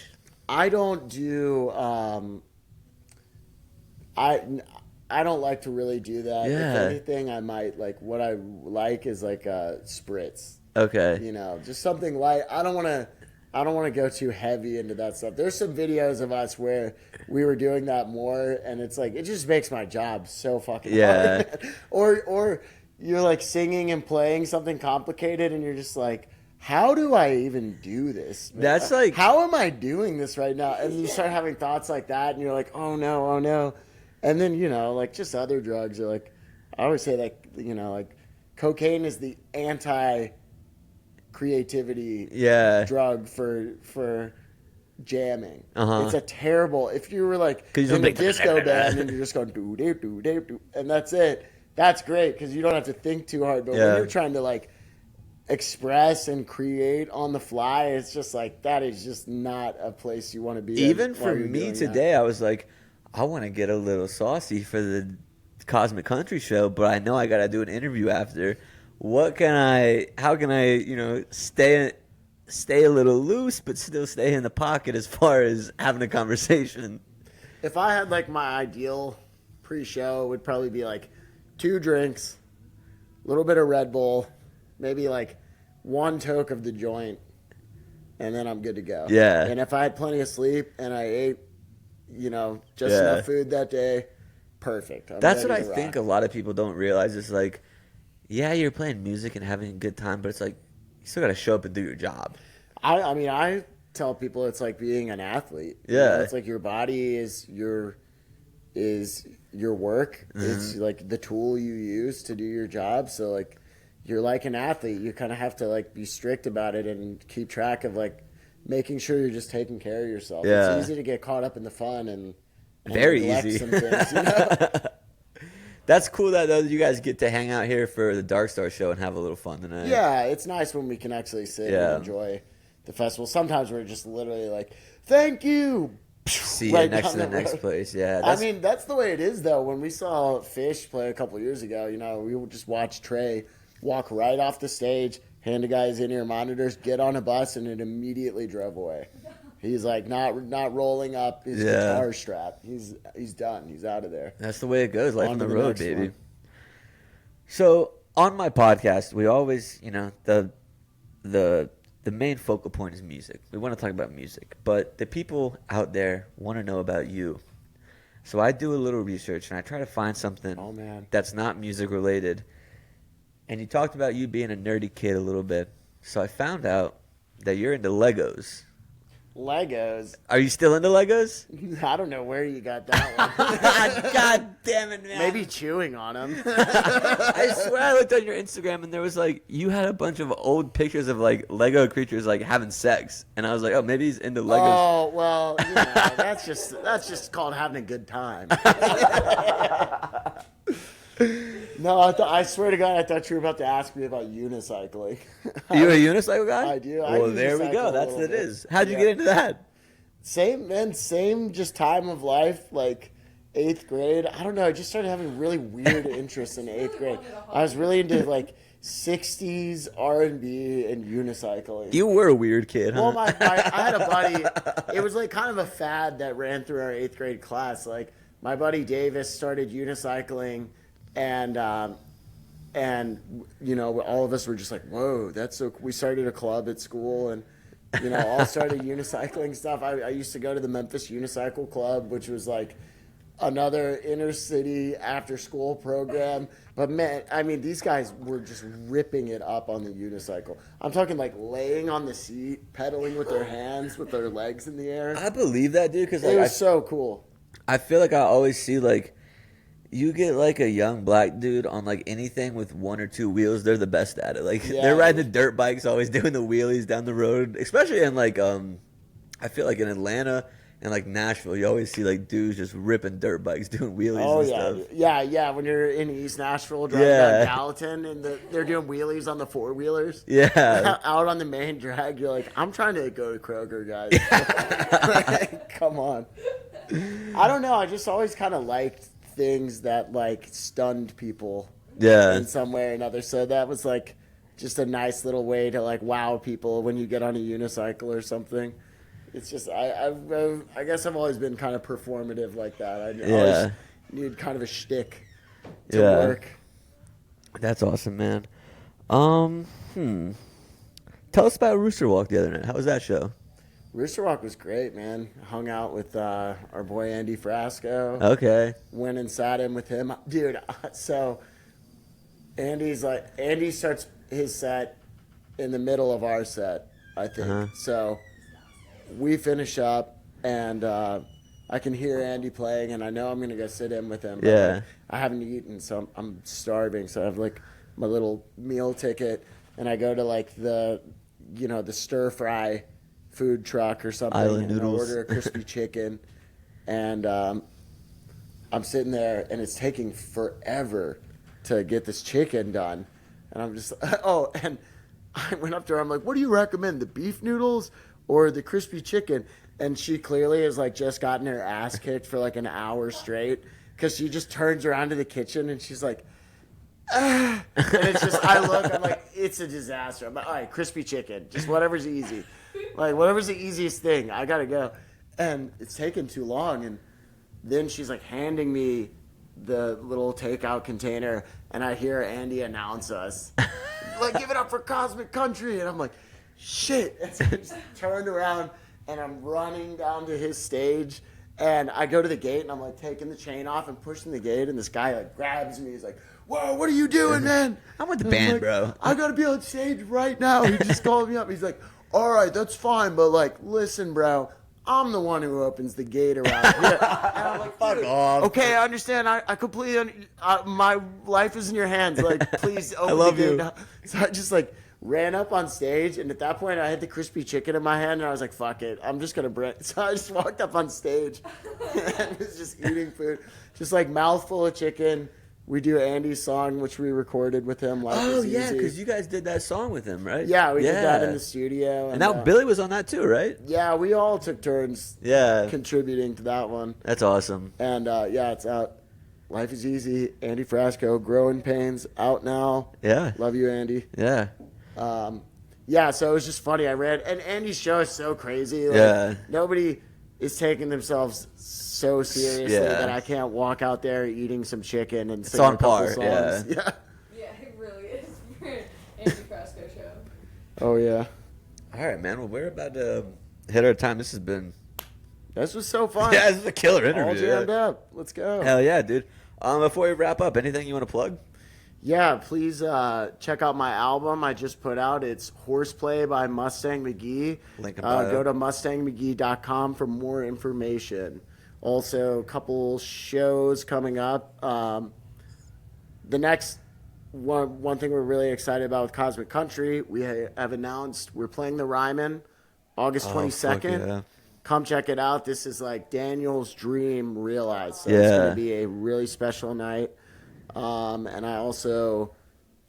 I don't do. I don't like to really do that. Yeah. If anything, I might like what I like is like a spritz. Okay. You know, just something light. I don't want to go too heavy into that stuff. There's some videos of us where we were doing that more, and it's like it just makes my job so fucking Yeah. hard. or you're like singing and playing something complicated, and you're just like, how do I even do this? Man? That's like- how am I doing this right now? And you start having thoughts like that, and you're like, oh no. And then, like just other drugs are like, I always say like, like cocaine is the anti-creativity drug for jamming. Uh-huh. It's a terrible, if you were like 'Cause you're in a like- disco band and you're just going do, and that's it. That's great because you don't have to think too hard. But when you're trying to like express and create on the fly, it's just like that is just not a place you want to be. Even while for you're me doing today, that. I was like, I want to get a little saucy for the Cosmic Country show, but I know I got to do an interview after. How can I, stay a little loose, but still stay in the pocket as far as having a conversation? If I had like my ideal pre-show, it would probably be like 2 drinks, a little bit of Red Bull, maybe like 1 toke of the joint, and then I'm good to go. Yeah. And if I had plenty of sleep and I ate, just Yeah. enough food that day, perfect. That's what ready I to think rock. a lot of people don't realize. Is like, yeah, you're playing music and having a good time, but it's like you still got to show up and do your job. I mean, I tell people it's like being an athlete. Yeah. It's like your body is your work. It's like the tool you use to do your job. So like you're like an athlete. You kind of have to like be strict about it and keep track of like making sure you're just taking care of yourself. Yeah. It's easy to get caught up in the fun and Very neglect easy. some things, That's cool that though you guys get to hang out here for the Dark Star show and have a little fun tonight. Yeah, it's nice when we can actually sit Yeah. and enjoy the festival. Sometimes we're just literally like, thank you. See you Right next down to the the next road. place. Yeah. I mean, that's the way it is, though. When we saw Fish play a couple years ago, we would just watch Trey walk right off the stage, hand the guys in-ear monitors, get on a bus, and it immediately drove away. He's like not rolling up his guitar strap. He's done. He's out of there. That's the way it goes. Life on the to the road, next baby. one. So on my podcast, we always, the main focal point is music. We want to talk about music, but the people out there want to know about you. So I do a little research and I try to find something Oh, man. that's not music related. And you talked about you being a nerdy kid a little bit. So I found out that you're into Legos. Legos. Are you still into Legos? I don't know where you got that one. God damn it, man. Maybe chewing on them. I swear I looked on your Instagram and there was like you had a bunch of old pictures of like Lego creatures like having sex, and I was like, oh, maybe he's into Legos. Oh well, that's just called having a good time. No, I swear to God, I thought you were about to ask me about unicycling. You a unicycle guy? I do. I Well, there we unicycle go. a That's little what it bit. is. How'd you Yeah. get into that? Same just time of life, like 8th grade. I don't know. I just started having really weird interests in 8th grade. I was really into like 60s R&B and unicycling. You were a weird kid, huh? Well, I had a buddy. It was like kind of a fad that ran through our 8th grade class. Like my buddy Davis started unicycling, and all of us were just like, whoa, that's so. We started a club at school, and all started unicycling stuff. I used to go to the Memphis Unicycle Club, which was like another inner city after school program. But man, I mean, these guys were just ripping it up on the unicycle. I'm talking like laying on the seat, pedaling with their hands, with their legs in the air. I believe that, dude, because It was so cool. I feel like I always see like you get like a young black dude on like anything with 1 or 2 wheels, they're the best at it. Like Yeah. they're riding the dirt bikes, always doing the wheelies down the road, especially in like I feel like in Atlanta and like Nashville, you always see like dudes just ripping dirt bikes, doing wheelies Oh and yeah, stuff. yeah. When you're in East Nashville driving Yeah. down Gallatin, and they're doing wheelies on the 4-wheelers. Yeah. Out on the main drag, you're like, I'm trying to go to Kroger, guys. Like, come on. I don't know. I just always kind of liked things that like stunned people Yeah. in some way or another. So that was like just a nice little way to like wow people when you get on a unicycle or something. It's just I guess I've always been kind of performative like that. I always need kind of a shtick to work. That's awesome, man. Tell us about Rooster Walk the other night. How was that show? Rooster Walk was great, man. Hung out with our boy Andy Frasco. Okay. Went and sat in with him. Dude, so Andy starts his set in the middle of our set, I think. Uh-huh. So we finish up, and I can hear Andy playing, and I know I'm going to go sit in with him. But Yeah. like, I haven't eaten, so I'm starving. So I have like my little meal ticket, and I go to like the stir fry food truck or something, Island and I noodles. order a crispy chicken, and I'm sitting there, and it's taking forever to get this chicken done, and I'm just and I went up to her. I'm like, "What do you recommend, the beef noodles or the crispy chicken?" And she clearly has like just gotten her ass kicked for like an hour straight, because she just turns around to the kitchen and she's like, and it's just, I look, I'm like, it's a disaster. I'm like, all right, crispy chicken, just whatever's easy. Like, whatever's the easiest thing, I gotta go. And it's taken too long, and then she's like handing me the little takeout container, and I hear Andy announce us, like, give it up for Cosmic Country, and I'm like, shit. And so I just turned around, and I'm running down to his stage. And I go to the gate, and I'm, like, taking the chain off and pushing the gate. And this guy, like, grabs me. He's like, whoa, what are you doing, man? I'm with the And I'm band, like, bro. I got to be on stage right now. He just called me up. He's like, all right, that's fine. But, like, listen, bro. I'm the one who opens the gate around here. And I'm like, fuck off. Okay, I understand. I completely, my life is in your hands. Like, please open love the gate you. now. So I just, like, ran up on stage. And at that point, I had the crispy chicken in my hand. And I was like, fuck it. I'm just going to bring. So I just walked up on stage and was just eating food. Just, like, mouthful of chicken. We do Andy's song, which we recorded with him. Life Oh, is yeah, Easy. because you guys did that song with him, right? Yeah, we did that in the studio. And now Billy was on that too, right? Yeah, we all took turns Yeah. contributing to that one. That's awesome. And, yeah, it's out. Life is Easy. Andy Frasco, Growing Pains, out now. Yeah. Love you, Andy. Yeah. Yeah, so it was just funny. I read, and Andy's show is so crazy. Like, Yeah. Nobody is taking themselves so seriously Yeah. that I can't walk out there eating some chicken and sing on a couple par, songs. yeah. Yeah. Yeah, it really is for an Andy Frasco show. Oh, yeah. All right, man. Well, we're about to hit our time. This has been... This was so fun. Yeah, this is a killer All interview. jammed Yeah. up. Let's go. Hell yeah, dude. Before we wrap up, anything you want to plug? Yeah, please check out my album I just put out. It's Horseplay by Mustang McGee. Link in bio. Go to mustangmcgee.com for more information. Also, a couple shows coming up. The next one thing we're really excited about with Cosmic Country, we have announced we're playing the Ryman August 22nd. Fuck yeah. Come check it out. This is like Daniel's dream realized. So Yeah. it's going to be a really special night. And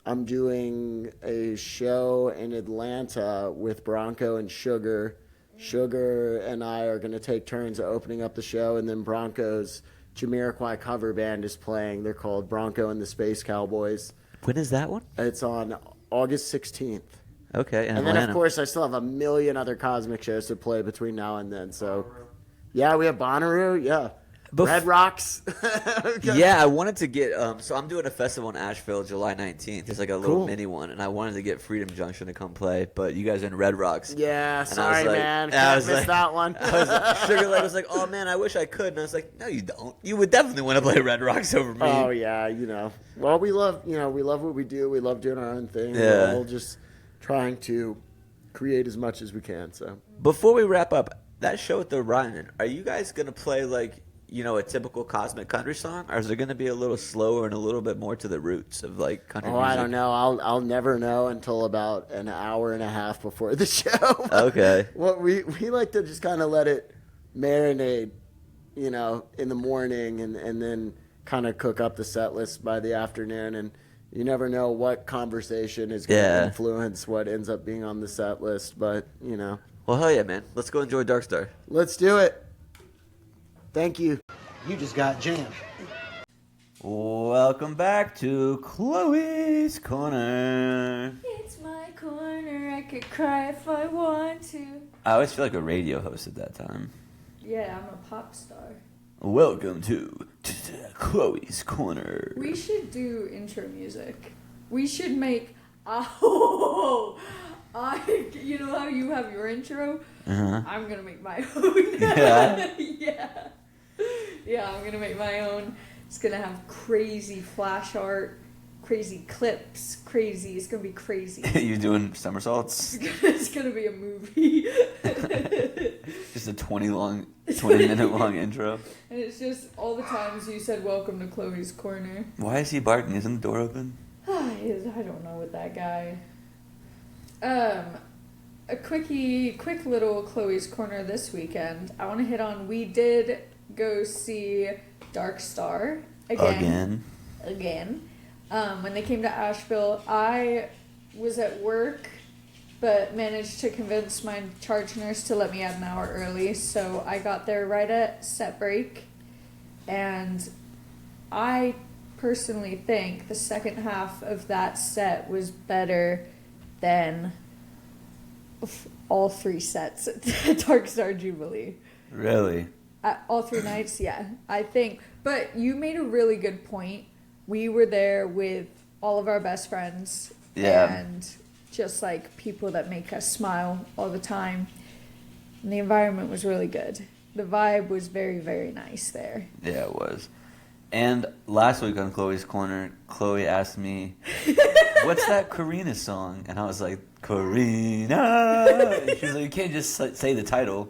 I'm doing a show in Atlanta with Bronco and Sugar. Sugar and I are going to take turns opening up the show, and then Bronco's Jamiroquai cover band is playing. They're called Bronco and the Space Cowboys. When is that one? It's on August 16th. Okay, in And then, Atlanta. of course, I still have a million other Cosmic shows to play between now and then. So, yeah, we have Bonnaroo. Yeah. Red Rocks. Yeah, I wanted to get so I'm doing a festival in Asheville July 19th. It's like a little Cool. mini one, and I wanted to get Freedom Junction to come play, but you guys are in Red Rocks. Yeah, And I was sorry, like- man. and I Can't was miss like- that one. Sugar Leg was like, "Oh man, I wish I could," and I was like, "No, you don't. You would definitely want to play Red Rocks over me." Oh yeah, Well, we love what we do. We love doing our own thing. Yeah. We're all just trying to create as much as we can. So Before we wrap up, that show at the Ryman, are you guys gonna play like a typical Cosmic Country song, or is it gonna be a little slower and a little bit more to the roots of like country music? I don't know. I'll never know until about an hour and a half before the show. Okay. Well, we like to just kind of let it marinate, in the morning, and then kind of cook up the set list by the afternoon. And you never know what conversation is going to Yeah. influence what ends up being on the set list. But Well, hell yeah, man. Let's go enjoy Dark Star. let's do it. Thank you. You just got jammed. Welcome back to Chloe's Corner. It's my corner, I could cry if I want to. I always feel like a radio host at that time. Yeah, I'm a pop star. Welcome to Chloe's Corner. We should do intro music. We should make. You know how you have your intro? Uh-huh. I'm gonna make my own. Yeah? Yeah. Yeah, I'm gonna make my own. It's gonna have crazy flash art, crazy clips, crazy. It's gonna be crazy. You doing somersaults? It's gonna be a movie. Just a 20-minute long intro. And it's just all the times you said welcome to Chloe's Corner. Why is he barking? Isn't the door open? I don't know with that guy. A quick little Chloe's Corner this weekend. I want to hit on, we did go see Dark Star again. When they came to Asheville, I was at work, but managed to convince my charge nurse to let me add an hour early, so I got there right at set break, and I personally think the second half of that set was better than all three sets at Dark Star Jubilee. Really? All 3 nights, yeah. I think, but you made a really good point. We were there with all of our best friends. Yeah. And just like people that make us smile all the time. And the environment was really good. The vibe was very, very nice there. Yeah, it was. And last week on Chloe's Corner, Chloe asked me, what's that Karina song? And I was like, Karina! And she was like, you can't just say the title.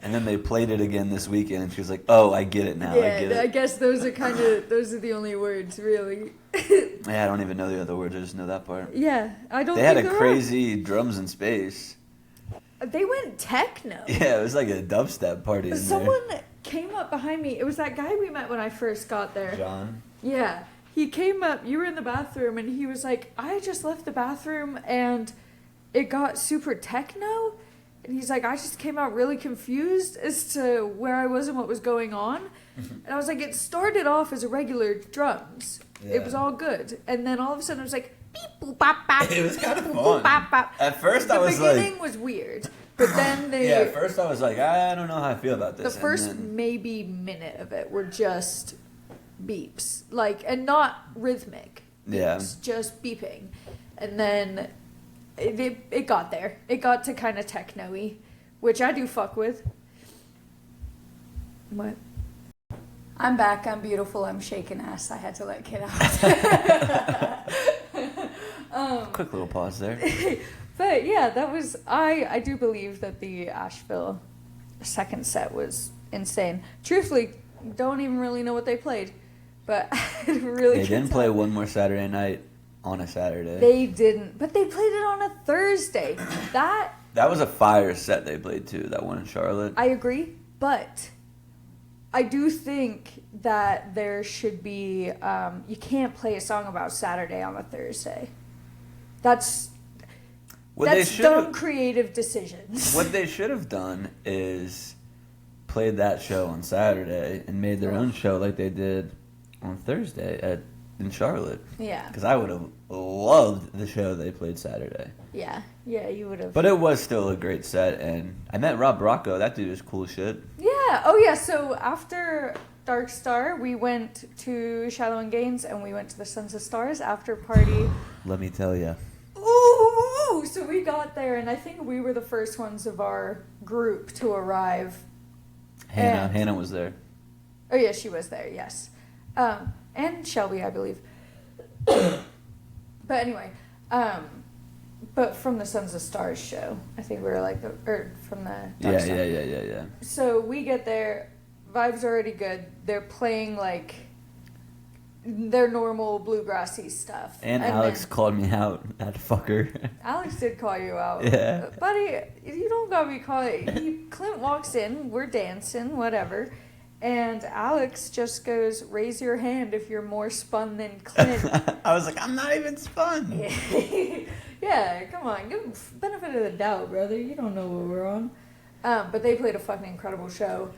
And then they played it again this weekend, and she was like, oh, I get it now, I get it. I guess those are the only words, really. Yeah, I don't even know the other words, I just know that part. Yeah, I don't They think had a crazy drums in space. They went techno. Yeah, it was like a dubstep party in Someone came up behind me. It was that guy we met when I first got there. there. John? Yeah. He came up, you were in the bathroom, and he was like, I just left the bathroom and it got super techno. And he's like, I just came out really confused as to where I was and what was going on. And I was like, it started off as a regular drums. Yeah. It was all good. And then all of a sudden it was like, beep, boop, bop, bop. It was kind of boop, fun. boop, bop, bop. At first I was The like... beginning was weird. But then they... Yeah, at first I was like, I don't know how I feel about this. The first and then, maybe minute of it were just beeps. Like, and not rhythmic. Yeah. Beeps, just beeping. And then... It got there. It got to kind of techno-y, which I do fuck with. What? I'm back. I'm beautiful. I'm shaking ass. I had to let Kid out. quick little pause there. But yeah, that was... I do believe that the Asheville second set was insane. Truthfully, don't even really know what they played. But I really They didn't play One More Saturday Night on a Saturday. They didn't, but they played it on a Thursday. That was a fire set they played too, that one in Charlotte. I agree, but I do think that there should be, you can't play a song about Saturday on a Thursday. That's dumb creative decisions. What they should have done is played that show on Saturday and made their own show like they did on Thursday in Charlotte. Yeah. Because I would have loved the show they played Saturday. Yeah, you would have. But it was still a great set, and I met Rob Bracco. That dude is cool as shit. Yeah. Oh, yeah. So after Dark Star, we went to Shallow and Gaines, and we went to the Sons of Stars after party. Let me tell you. Ooh! So we got there, and I think we were the first ones of our group to arrive. Hannah was there. Oh, yeah, she was there, yes. And Shelby, I believe. But anyway, but from the Sons of Stars show, I think we were like, from the Dark Star. Yeah. So we get there, vibes already good. They're playing like their normal bluegrassy stuff. And Alex called me out, that fucker. Alex did call you out. Yeah. Buddy, you don't gotta be calling. Clint walks in, we're dancing, whatever. And Alex just goes, raise your hand if you're more spun than Clint. I was like, I'm not even spun. Yeah, come on. Give him benefit of the doubt, brother. You don't know what we're on. But they played a fucking incredible show.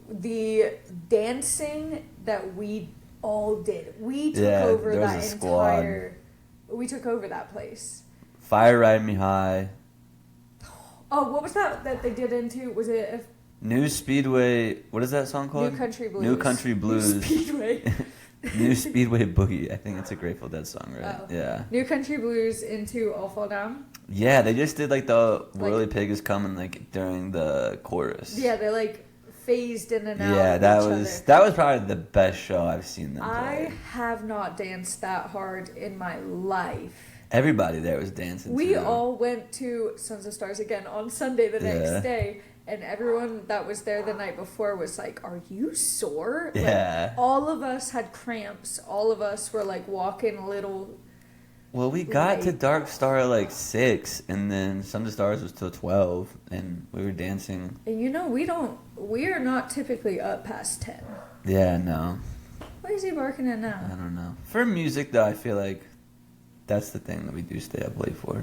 The dancing that we all did. We took over that entire... We took over that place. Fire Ride Me High. Oh, what was that they did into? Was it... New Speedway, what is that song called? New Country Blues. New Country Blues. New Speedway. New Speedway Boogie. I think it's a Grateful Dead song, right? Oh. Yeah. New Country Blues into All Fall Down. Yeah, they just did like the Whirly Pig is coming like during the chorus. Yeah, they like phased in and out. Yeah, of that each was other. that was probably the best show I've seen them play. I have not danced that hard in my life. Everybody there was dancing. We too. all went to Sons of Stars again on Sunday the next day. And everyone that was there the night before was like, are you sore? Yeah. Like, all of us had cramps. All of us were like walking a little. Well, we got to Dark Star at like 6, and then Sons of Stars was till 12, and we were dancing. And you know, we are not typically up past 10. Yeah, no. Why is he barking at now? I don't know. For music, though, I feel like that's the thing that we do stay up late for.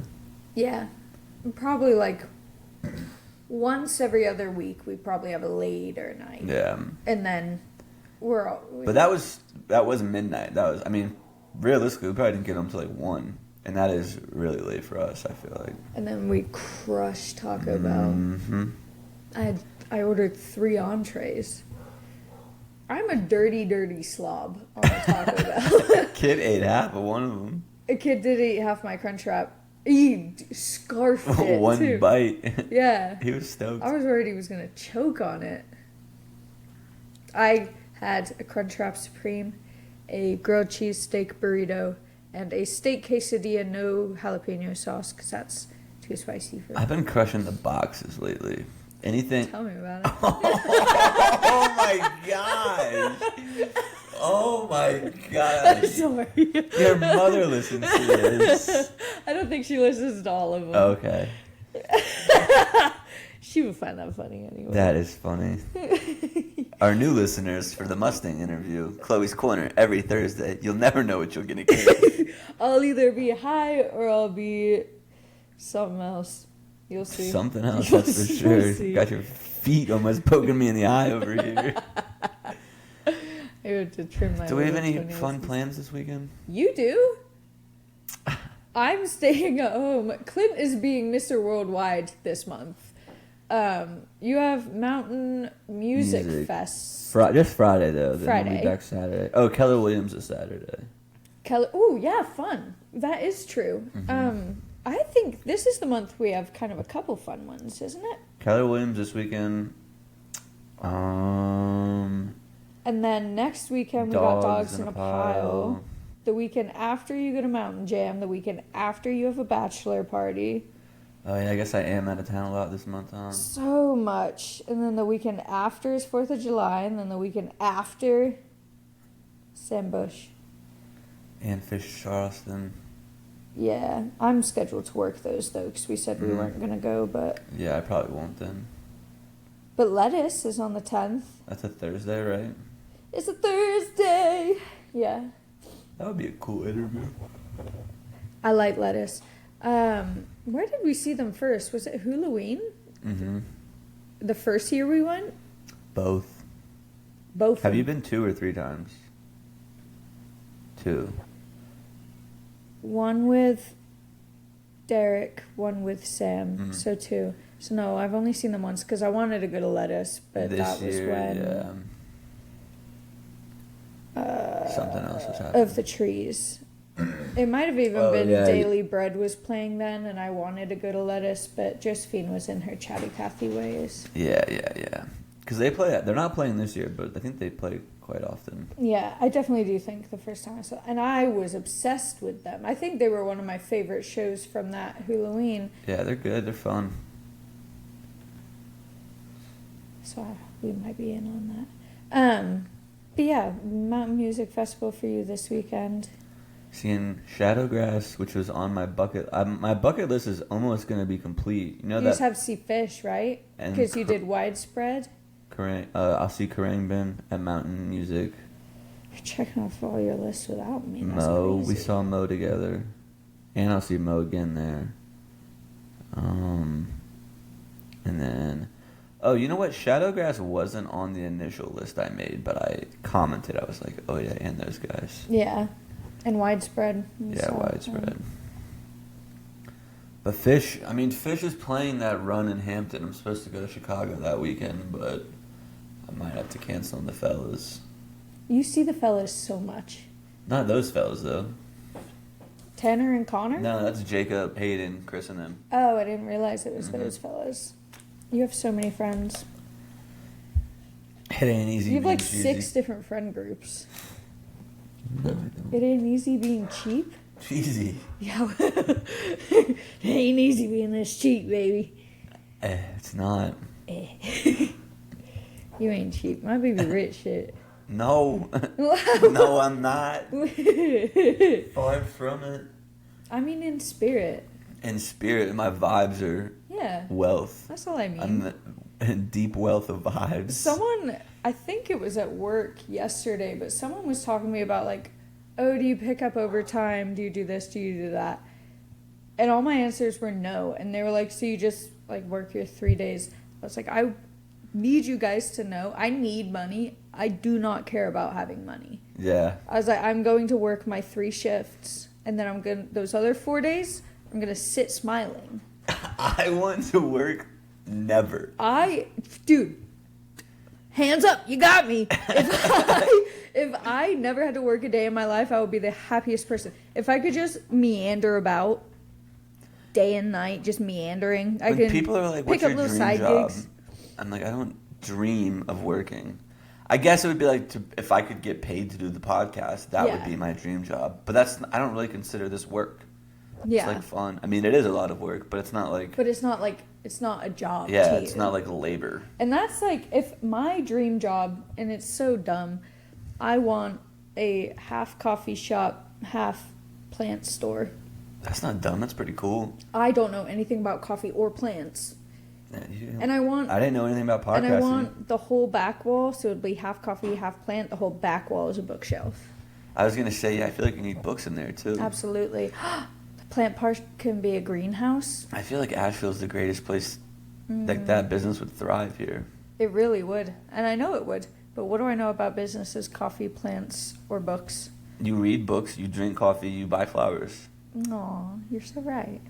Yeah. Probably like once every other week, we probably have a later night. Yeah. And then But that was midnight. I mean, realistically, we probably didn't get home till like 1. And that is really late for us, I feel like. And then we crushed Taco Bell. Mm-hmm. I ordered 3 entrees. I'm a dirty slob on the Taco Bell. Kid ate half of one of them. A kid did eat half my Crunchwrap. He scarfed it, One too. bite. Yeah. He was stoked. I was worried he was going to choke on it. I had a Crunchwrap Supreme, a grilled cheese steak burrito, and a steak quesadilla, no jalapeno sauce, because that's too spicy for me. I've been crushing the boxes lately. Anything? Tell me about it. Oh my gosh! Oh my gosh! Sorry. Your mother listens to this. I don't think she listens to all of them. Okay, She would find that funny anyway. that is funny. Our new listeners for the Mustang interview, Chloe's Corner, every Thursday. You'll never know what you're gonna get. I'll either be high or I'll be something else. You'll see. Something else, You'll that's for see. sure. You'll see. Got your feet almost poking me in the eye over here. I have to trim my Do we have little any toenails. fun plans this weekend? You do? I'm staying at home. Clint is being Mr. Worldwide this month. You have Mountain Music Fest. Just Friday though. Then we'll Friday. be back Saturday. Oh, Keller Williams is Saturday. Oh yeah, fun. That is true. I think this is the month we have kind of a couple fun ones, isn't it? Keller Williams this weekend. And then next weekend we got Dogs in a Pile. The weekend after you go to Mountain Jam. The weekend after you have a bachelor party. Oh yeah, I guess I am out of town a lot this month, huh? So much. And then the weekend after is 4th of July. And then the weekend after, Sam Bush. And Fish Charleston. Yeah, I'm scheduled to work those though, because we said we weren't going to go. But Yeah, I probably won't then. Lettuce is on the 10th. That's a Thursday, right? It's a Thursday. Yeah. That would be a cool interview. I like Lettuce. Where did we see them first? Was it Halloween? Mm-hmm. The first year we went? Both. Both. Have you been 2 or 3 times? 2. One with Derek, one with Sam. So 2. So no, I've only seen them once because I wanted to go to Lettuce, but This that was year, when something else was happening. Of the Trees. It might have even Oh, been yeah. Daily Bread was playing then, and I wanted to go to Lettuce, but Josephine was in her chatty Cathy ways. Yeah. Because they play. They're not playing this year, but I think they play quite often. Yeah, I definitely do think the first time I saw, and I was obsessed with them. I think they were one of my favorite shows from that Halloween. Yeah, they're good. They're fun. So we might be in on that. But yeah, Mountain Music Festival for you this weekend. Seeing Shadowgrass, which was on my bucket. My bucket list is almost going to be complete. You know You that. just have to see Fish, right? And Because you did Widespread. I'll see Karangbin at Mountain Music. You're checking off all your lists without me. That's Mo, we crazy. saw Mo together, and I'll see Mo again there. And then, oh, you know what? Shadowgrass wasn't on the initial list I made, but I commented. I was like, oh yeah, and those guys. Yeah. And Widespread. We Yeah, saw Widespread. them. But Fish is playing that run in Hampton. I'm supposed to go to Chicago that weekend, but I might have to cancel on the fellas. You see the fellas so much. Not those fellas, though. Tanner and Connor? No, that's Jacob, Hayden, Chris, and them. Oh, I didn't realize it was Mm-hmm. those fellas. You have so many friends. It ain't easy. You have being like cheesy. 6 different friend groups. No, I don't. It ain't easy being cheap. Cheesy. Yeah. It ain't easy being this cheap, baby. It's not. You ain't cheap. My baby rich shit. No. No, I'm not. Far from it. I mean, in spirit. In spirit, my vibes are Yeah. wealth. That's all I mean. I'm in deep wealth of vibes. Someone, I think it was at work yesterday, but someone was talking to me about like, oh, do you pick up overtime? Do you do this? Do you do that? And all my answers were no. And they were like, so you just like work your 3 days? I was like, I need you guys to know I need money. I do not care about having money. Yeah. I was like, I'm going to work my 3 shifts, and then those other 4 days, I'm going to sit smiling. I want to work never. Dude, hands up, you got me. If I never had to work a day in my life, I would be the happiest person. If I could just meander about. day and night, just meandering. I When can people are like, "What's pick your up little dream side job?" gigs. I'm like, I don't dream of working. I guess it would be like if I could get paid to do the podcast, that would Yeah. be my dream job. But I don't really consider this work. Yeah. It's like fun. I mean, it is a lot of work, but it's not like But it's not like it's not a job. yeah, to it's you. not like labor. And that's like if my dream job, and it's so dumb, I want a half coffee shop, half plant store. That's not dumb. That's pretty cool. I don't know anything about coffee or plants. Yeah, And I want I didn't know anything about podcasting. and I want the whole back wall, so it'd be half coffee, half plant. The whole back wall is a bookshelf. I was gonna say, yeah, I feel like you need books in there too. Absolutely. The plant part can be a greenhouse. I feel like Asheville's the greatest place. Like that business would thrive here. It really would. And I know it would. But what do I know about businesses, coffee, plants, or books? You read books, you drink coffee, you buy flowers. Aw, you're so right.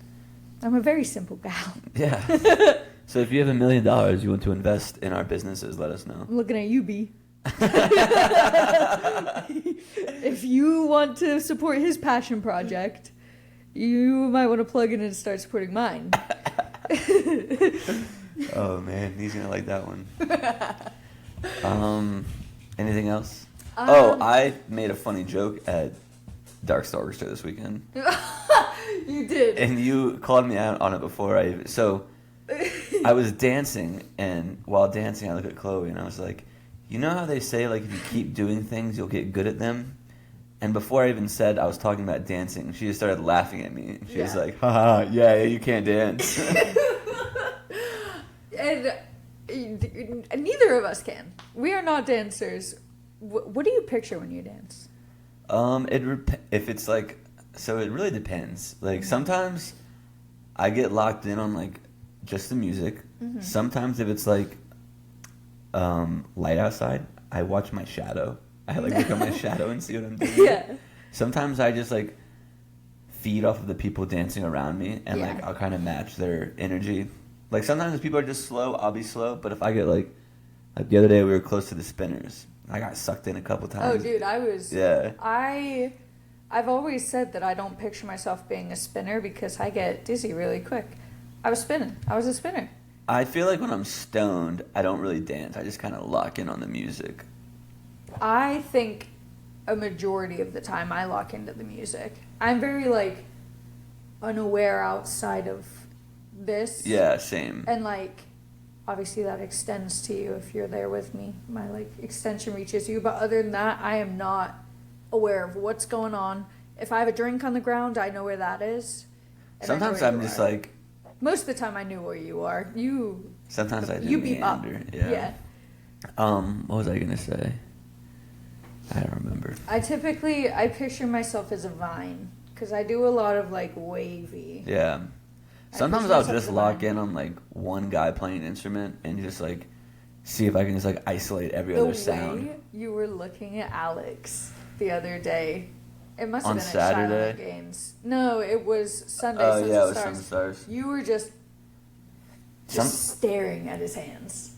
I'm a very simple gal. Yeah. So if you have $1 million you want to invest in our businesses, let us know. I'm looking at you, B. If you want to support his passion project, you might want to plug in and start supporting mine. Oh man, he's gonna like that one. Anything else? I made a funny joke at Dark Star Orchestra this weekend, You did. and you called me out on it before I was dancing, and while dancing, I looked at Chloe and I was like, you know how they say like if you keep doing things, you'll get good at them. And before I even said I was talking about dancing, she just started laughing at me. She was Yeah. like, haha, yeah, you can't dance. And neither of us can. We are not dancers. What do you picture when you dance? If it's like, so it really depends. Like sometimes I get locked in on like just the music. Sometimes if it's like light outside, I watch my shadow. I like look at my shadow and see what I'm doing. Yeah. Sometimes I just like feed off of the people dancing around me, and like Yeah. I'll kind of match their energy. Like sometimes if people are just slow, I'll be slow. But if I get like the other day we were close to the Spinners, I got sucked in a couple Oh, times. dude, Yeah. I've always said that I don't picture myself being a spinner because I get dizzy really quick. I was spinning. I was a spinner. I feel like when I'm stoned, I don't really dance. I just kind of lock in on the music. I think a majority of the time I lock into the music. I'm very like unaware outside of this. Yeah, same. And like obviously that extends to you if you're there with me. My like extension reaches you, but other than that, I am not aware of what's going on. If I have a drink on the ground, I know where that is. and I know Sometimes where I'm you just are. like, Most of the time I knew where you are. sometimes I do You beat up. meander. Yeah. What was I gonna say? I don't remember. I picture myself as a vine because I do a lot of like wavy. Yeah. I Sometimes picture I'll myself just as a lock vine. in on like one guy playing an instrument and just like see if I can just like isolate every The other way sound. you were looking at Alex the other day, it must have On been at Saturday? Shiloh Gaines. No, it was Sunday. Oh Sons yeah, of it was Stars. Some Stars. You were just Some- staring at his hands.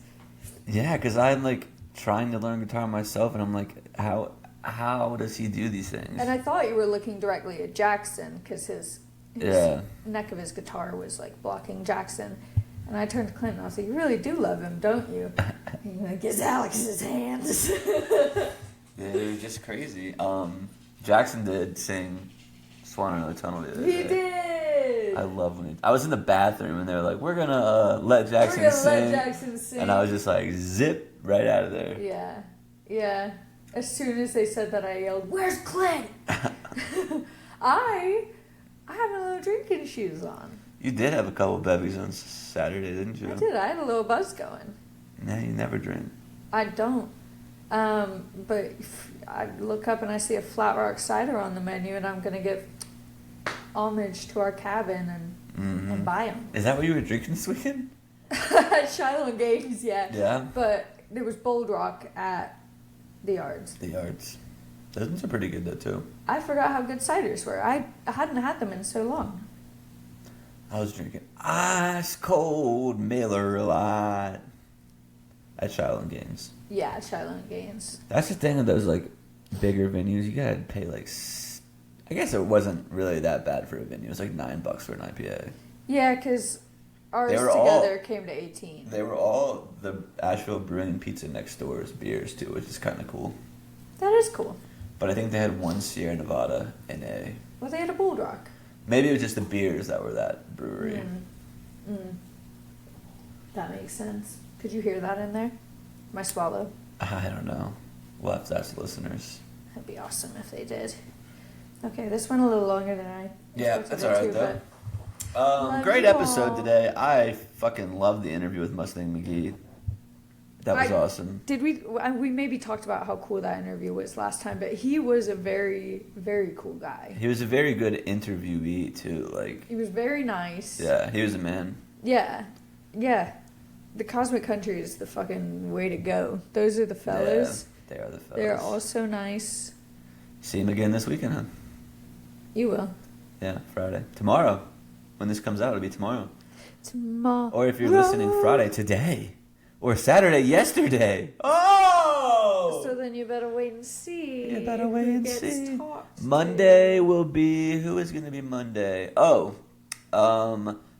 Yeah, because I'm like trying to learn guitar myself, and I'm like, how does he do these things? And I thought you were looking directly at Jackson because his Yeah. neck of his guitar was like blocking Jackson. And I turned to Clint and I was like, you really do love him, don't you? And you're like, it's Alex's hands. Yeah, it was just crazy. Jackson did sing Swan in Another Tunnel the other He day. did. I love when I was in the bathroom and they were like, we're gonna let Jackson We're gonna sing. let Jackson sing. And I was just like, zip right out of there. Yeah. Yeah. As soon as they said that, I yelled, where's Clint? I had my little drinking shoes on. You did have a couple bevies on Saturday, didn't you? I did. I had a little buzz going. No, you never drink. I don't. But if I look up and I see a Flat Rock cider on the menu, and I'm going to give homage to our cabin and buy them. Is that what you were drinking this weekend? Shiloh and Gaines, yeah. Yeah. But there was Bold Rock at the Yards. The Yards. Those ones are pretty good though too. I forgot how good ciders were. I hadn't had them in so long. I was drinking ice cold Miller Lite at Shiloh and Gaines. Yeah, Shiloh and Gaines. That's the thing with those like bigger venues. You gotta pay like. I guess it wasn't really that bad for a venue. It was like $9 for an IPA. Yeah, because ours They were together came to 18. They were all the Asheville Brewing and Pizza next door's beers too, which is kind of cool. That is cool. But I think they had one Sierra Nevada and Well, they had a Bulldog. maybe it was just the beers that were that brewery. That makes sense. Could you hear that in there? My swallow. I don't know. We'll have to ask the listeners. That'd be awesome if they did. Okay, this went a little longer than I Yeah, expected that's it alright to, though. but Great you episode all. today. I fucking loved the interview with Mustang McGee. That was awesome. Did we maybe talked about how cool that interview was last time, but he was a very, very cool guy. He was a very good interviewee too. Like, He was very nice. yeah, he was a man. Yeah. The Cosmic Country is the fucking way to go. Those are the fellas. Yeah, they are the fellas. They're all so nice. See him again this weekend, huh? You will. Yeah, Friday. Tomorrow. When this comes out, it'll be tomorrow. Tomorrow. Or if you're listening Friday, today. Or Saturday, yesterday. Oh! So then you better wait and see. You better wait who and gets see. talked to. Monday will be... Who is going to be Monday?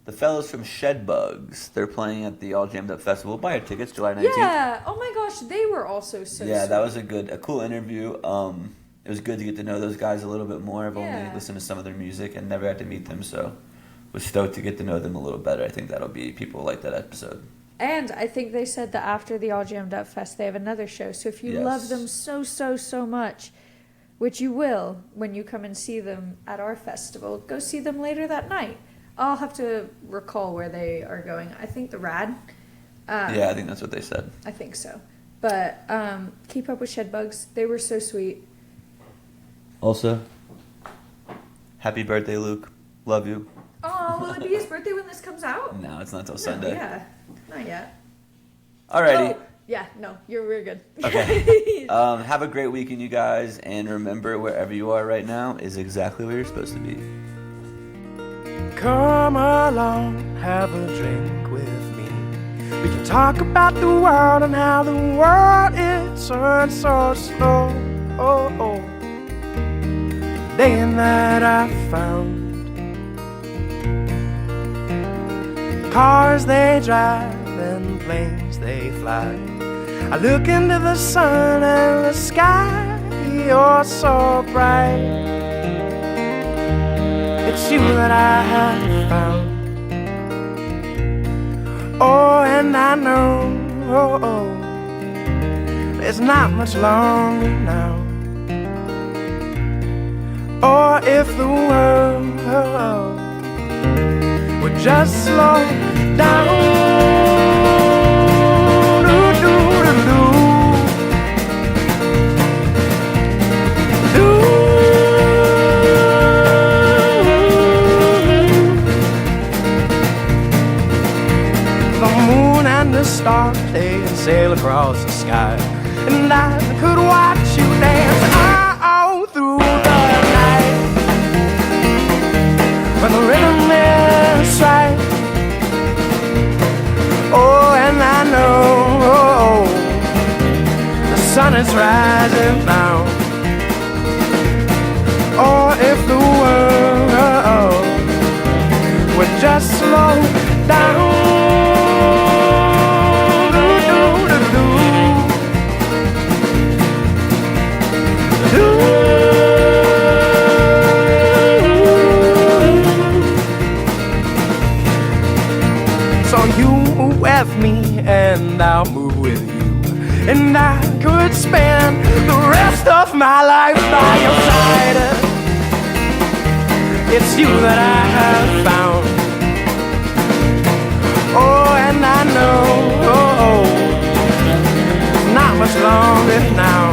The fellows from Shed Bugs. They're playing at the All Jammed Up Festival. Buy your tickets, July 19th. Yeah. Oh my gosh, they were also so Yeah, sweet. that was a cool interview. It was good to get to know those guys a little bit more. I've only Yeah. listened to some of their music and never got to meet them, so was stoked to get to know them a little better. I think that'll be people like that episode. And I think they said that after the All Jammed Up Fest, they have another show. So if you Yes. love them so much, which you will when you come and see them at our festival, go see them later that night. I'll have to recall where they are going. I think the Rad. Yeah, I think that's what they said. I think so. But keep up with Shed Bugs. They were so sweet. Also, happy birthday, Luke. Love you. Oh, will it be his birthday when this comes out? No, it's not till No, Sunday. yeah, not yet. Alrighty. Oh, yeah, no, we're good. Okay. Have a great weekend, you guys, and remember, wherever you are right now is exactly where you're supposed to be. Come along, have a drink with me. We can talk about the world and how the world is turned so slow. Day that I found cars they drive and planes they fly. I look into the sun and the sky, you're so bright. It's you that I have found. Oh, and I know there's not much longer now. Or if the world would just slow down. Stars, they sail across the sky, and I could watch you dance all through the night. When the rhythm is right, oh, and I know the sun is rising now. Or if the world would just slow down. With me and I'll move with you, and I could spend the rest of my life by your side. It's you that I have found. Oh, and I know it's not much longer now.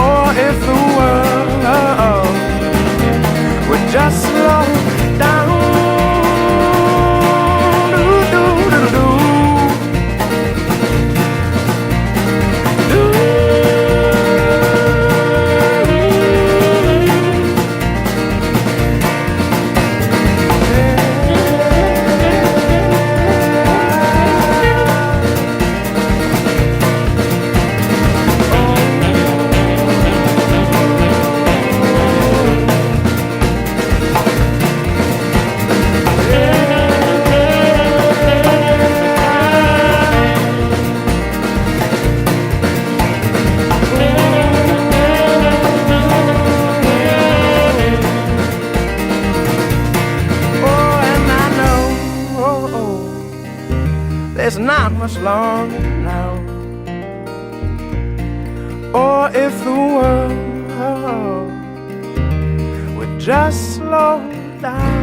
Or if the world would just slow down. or if the world would just slow down.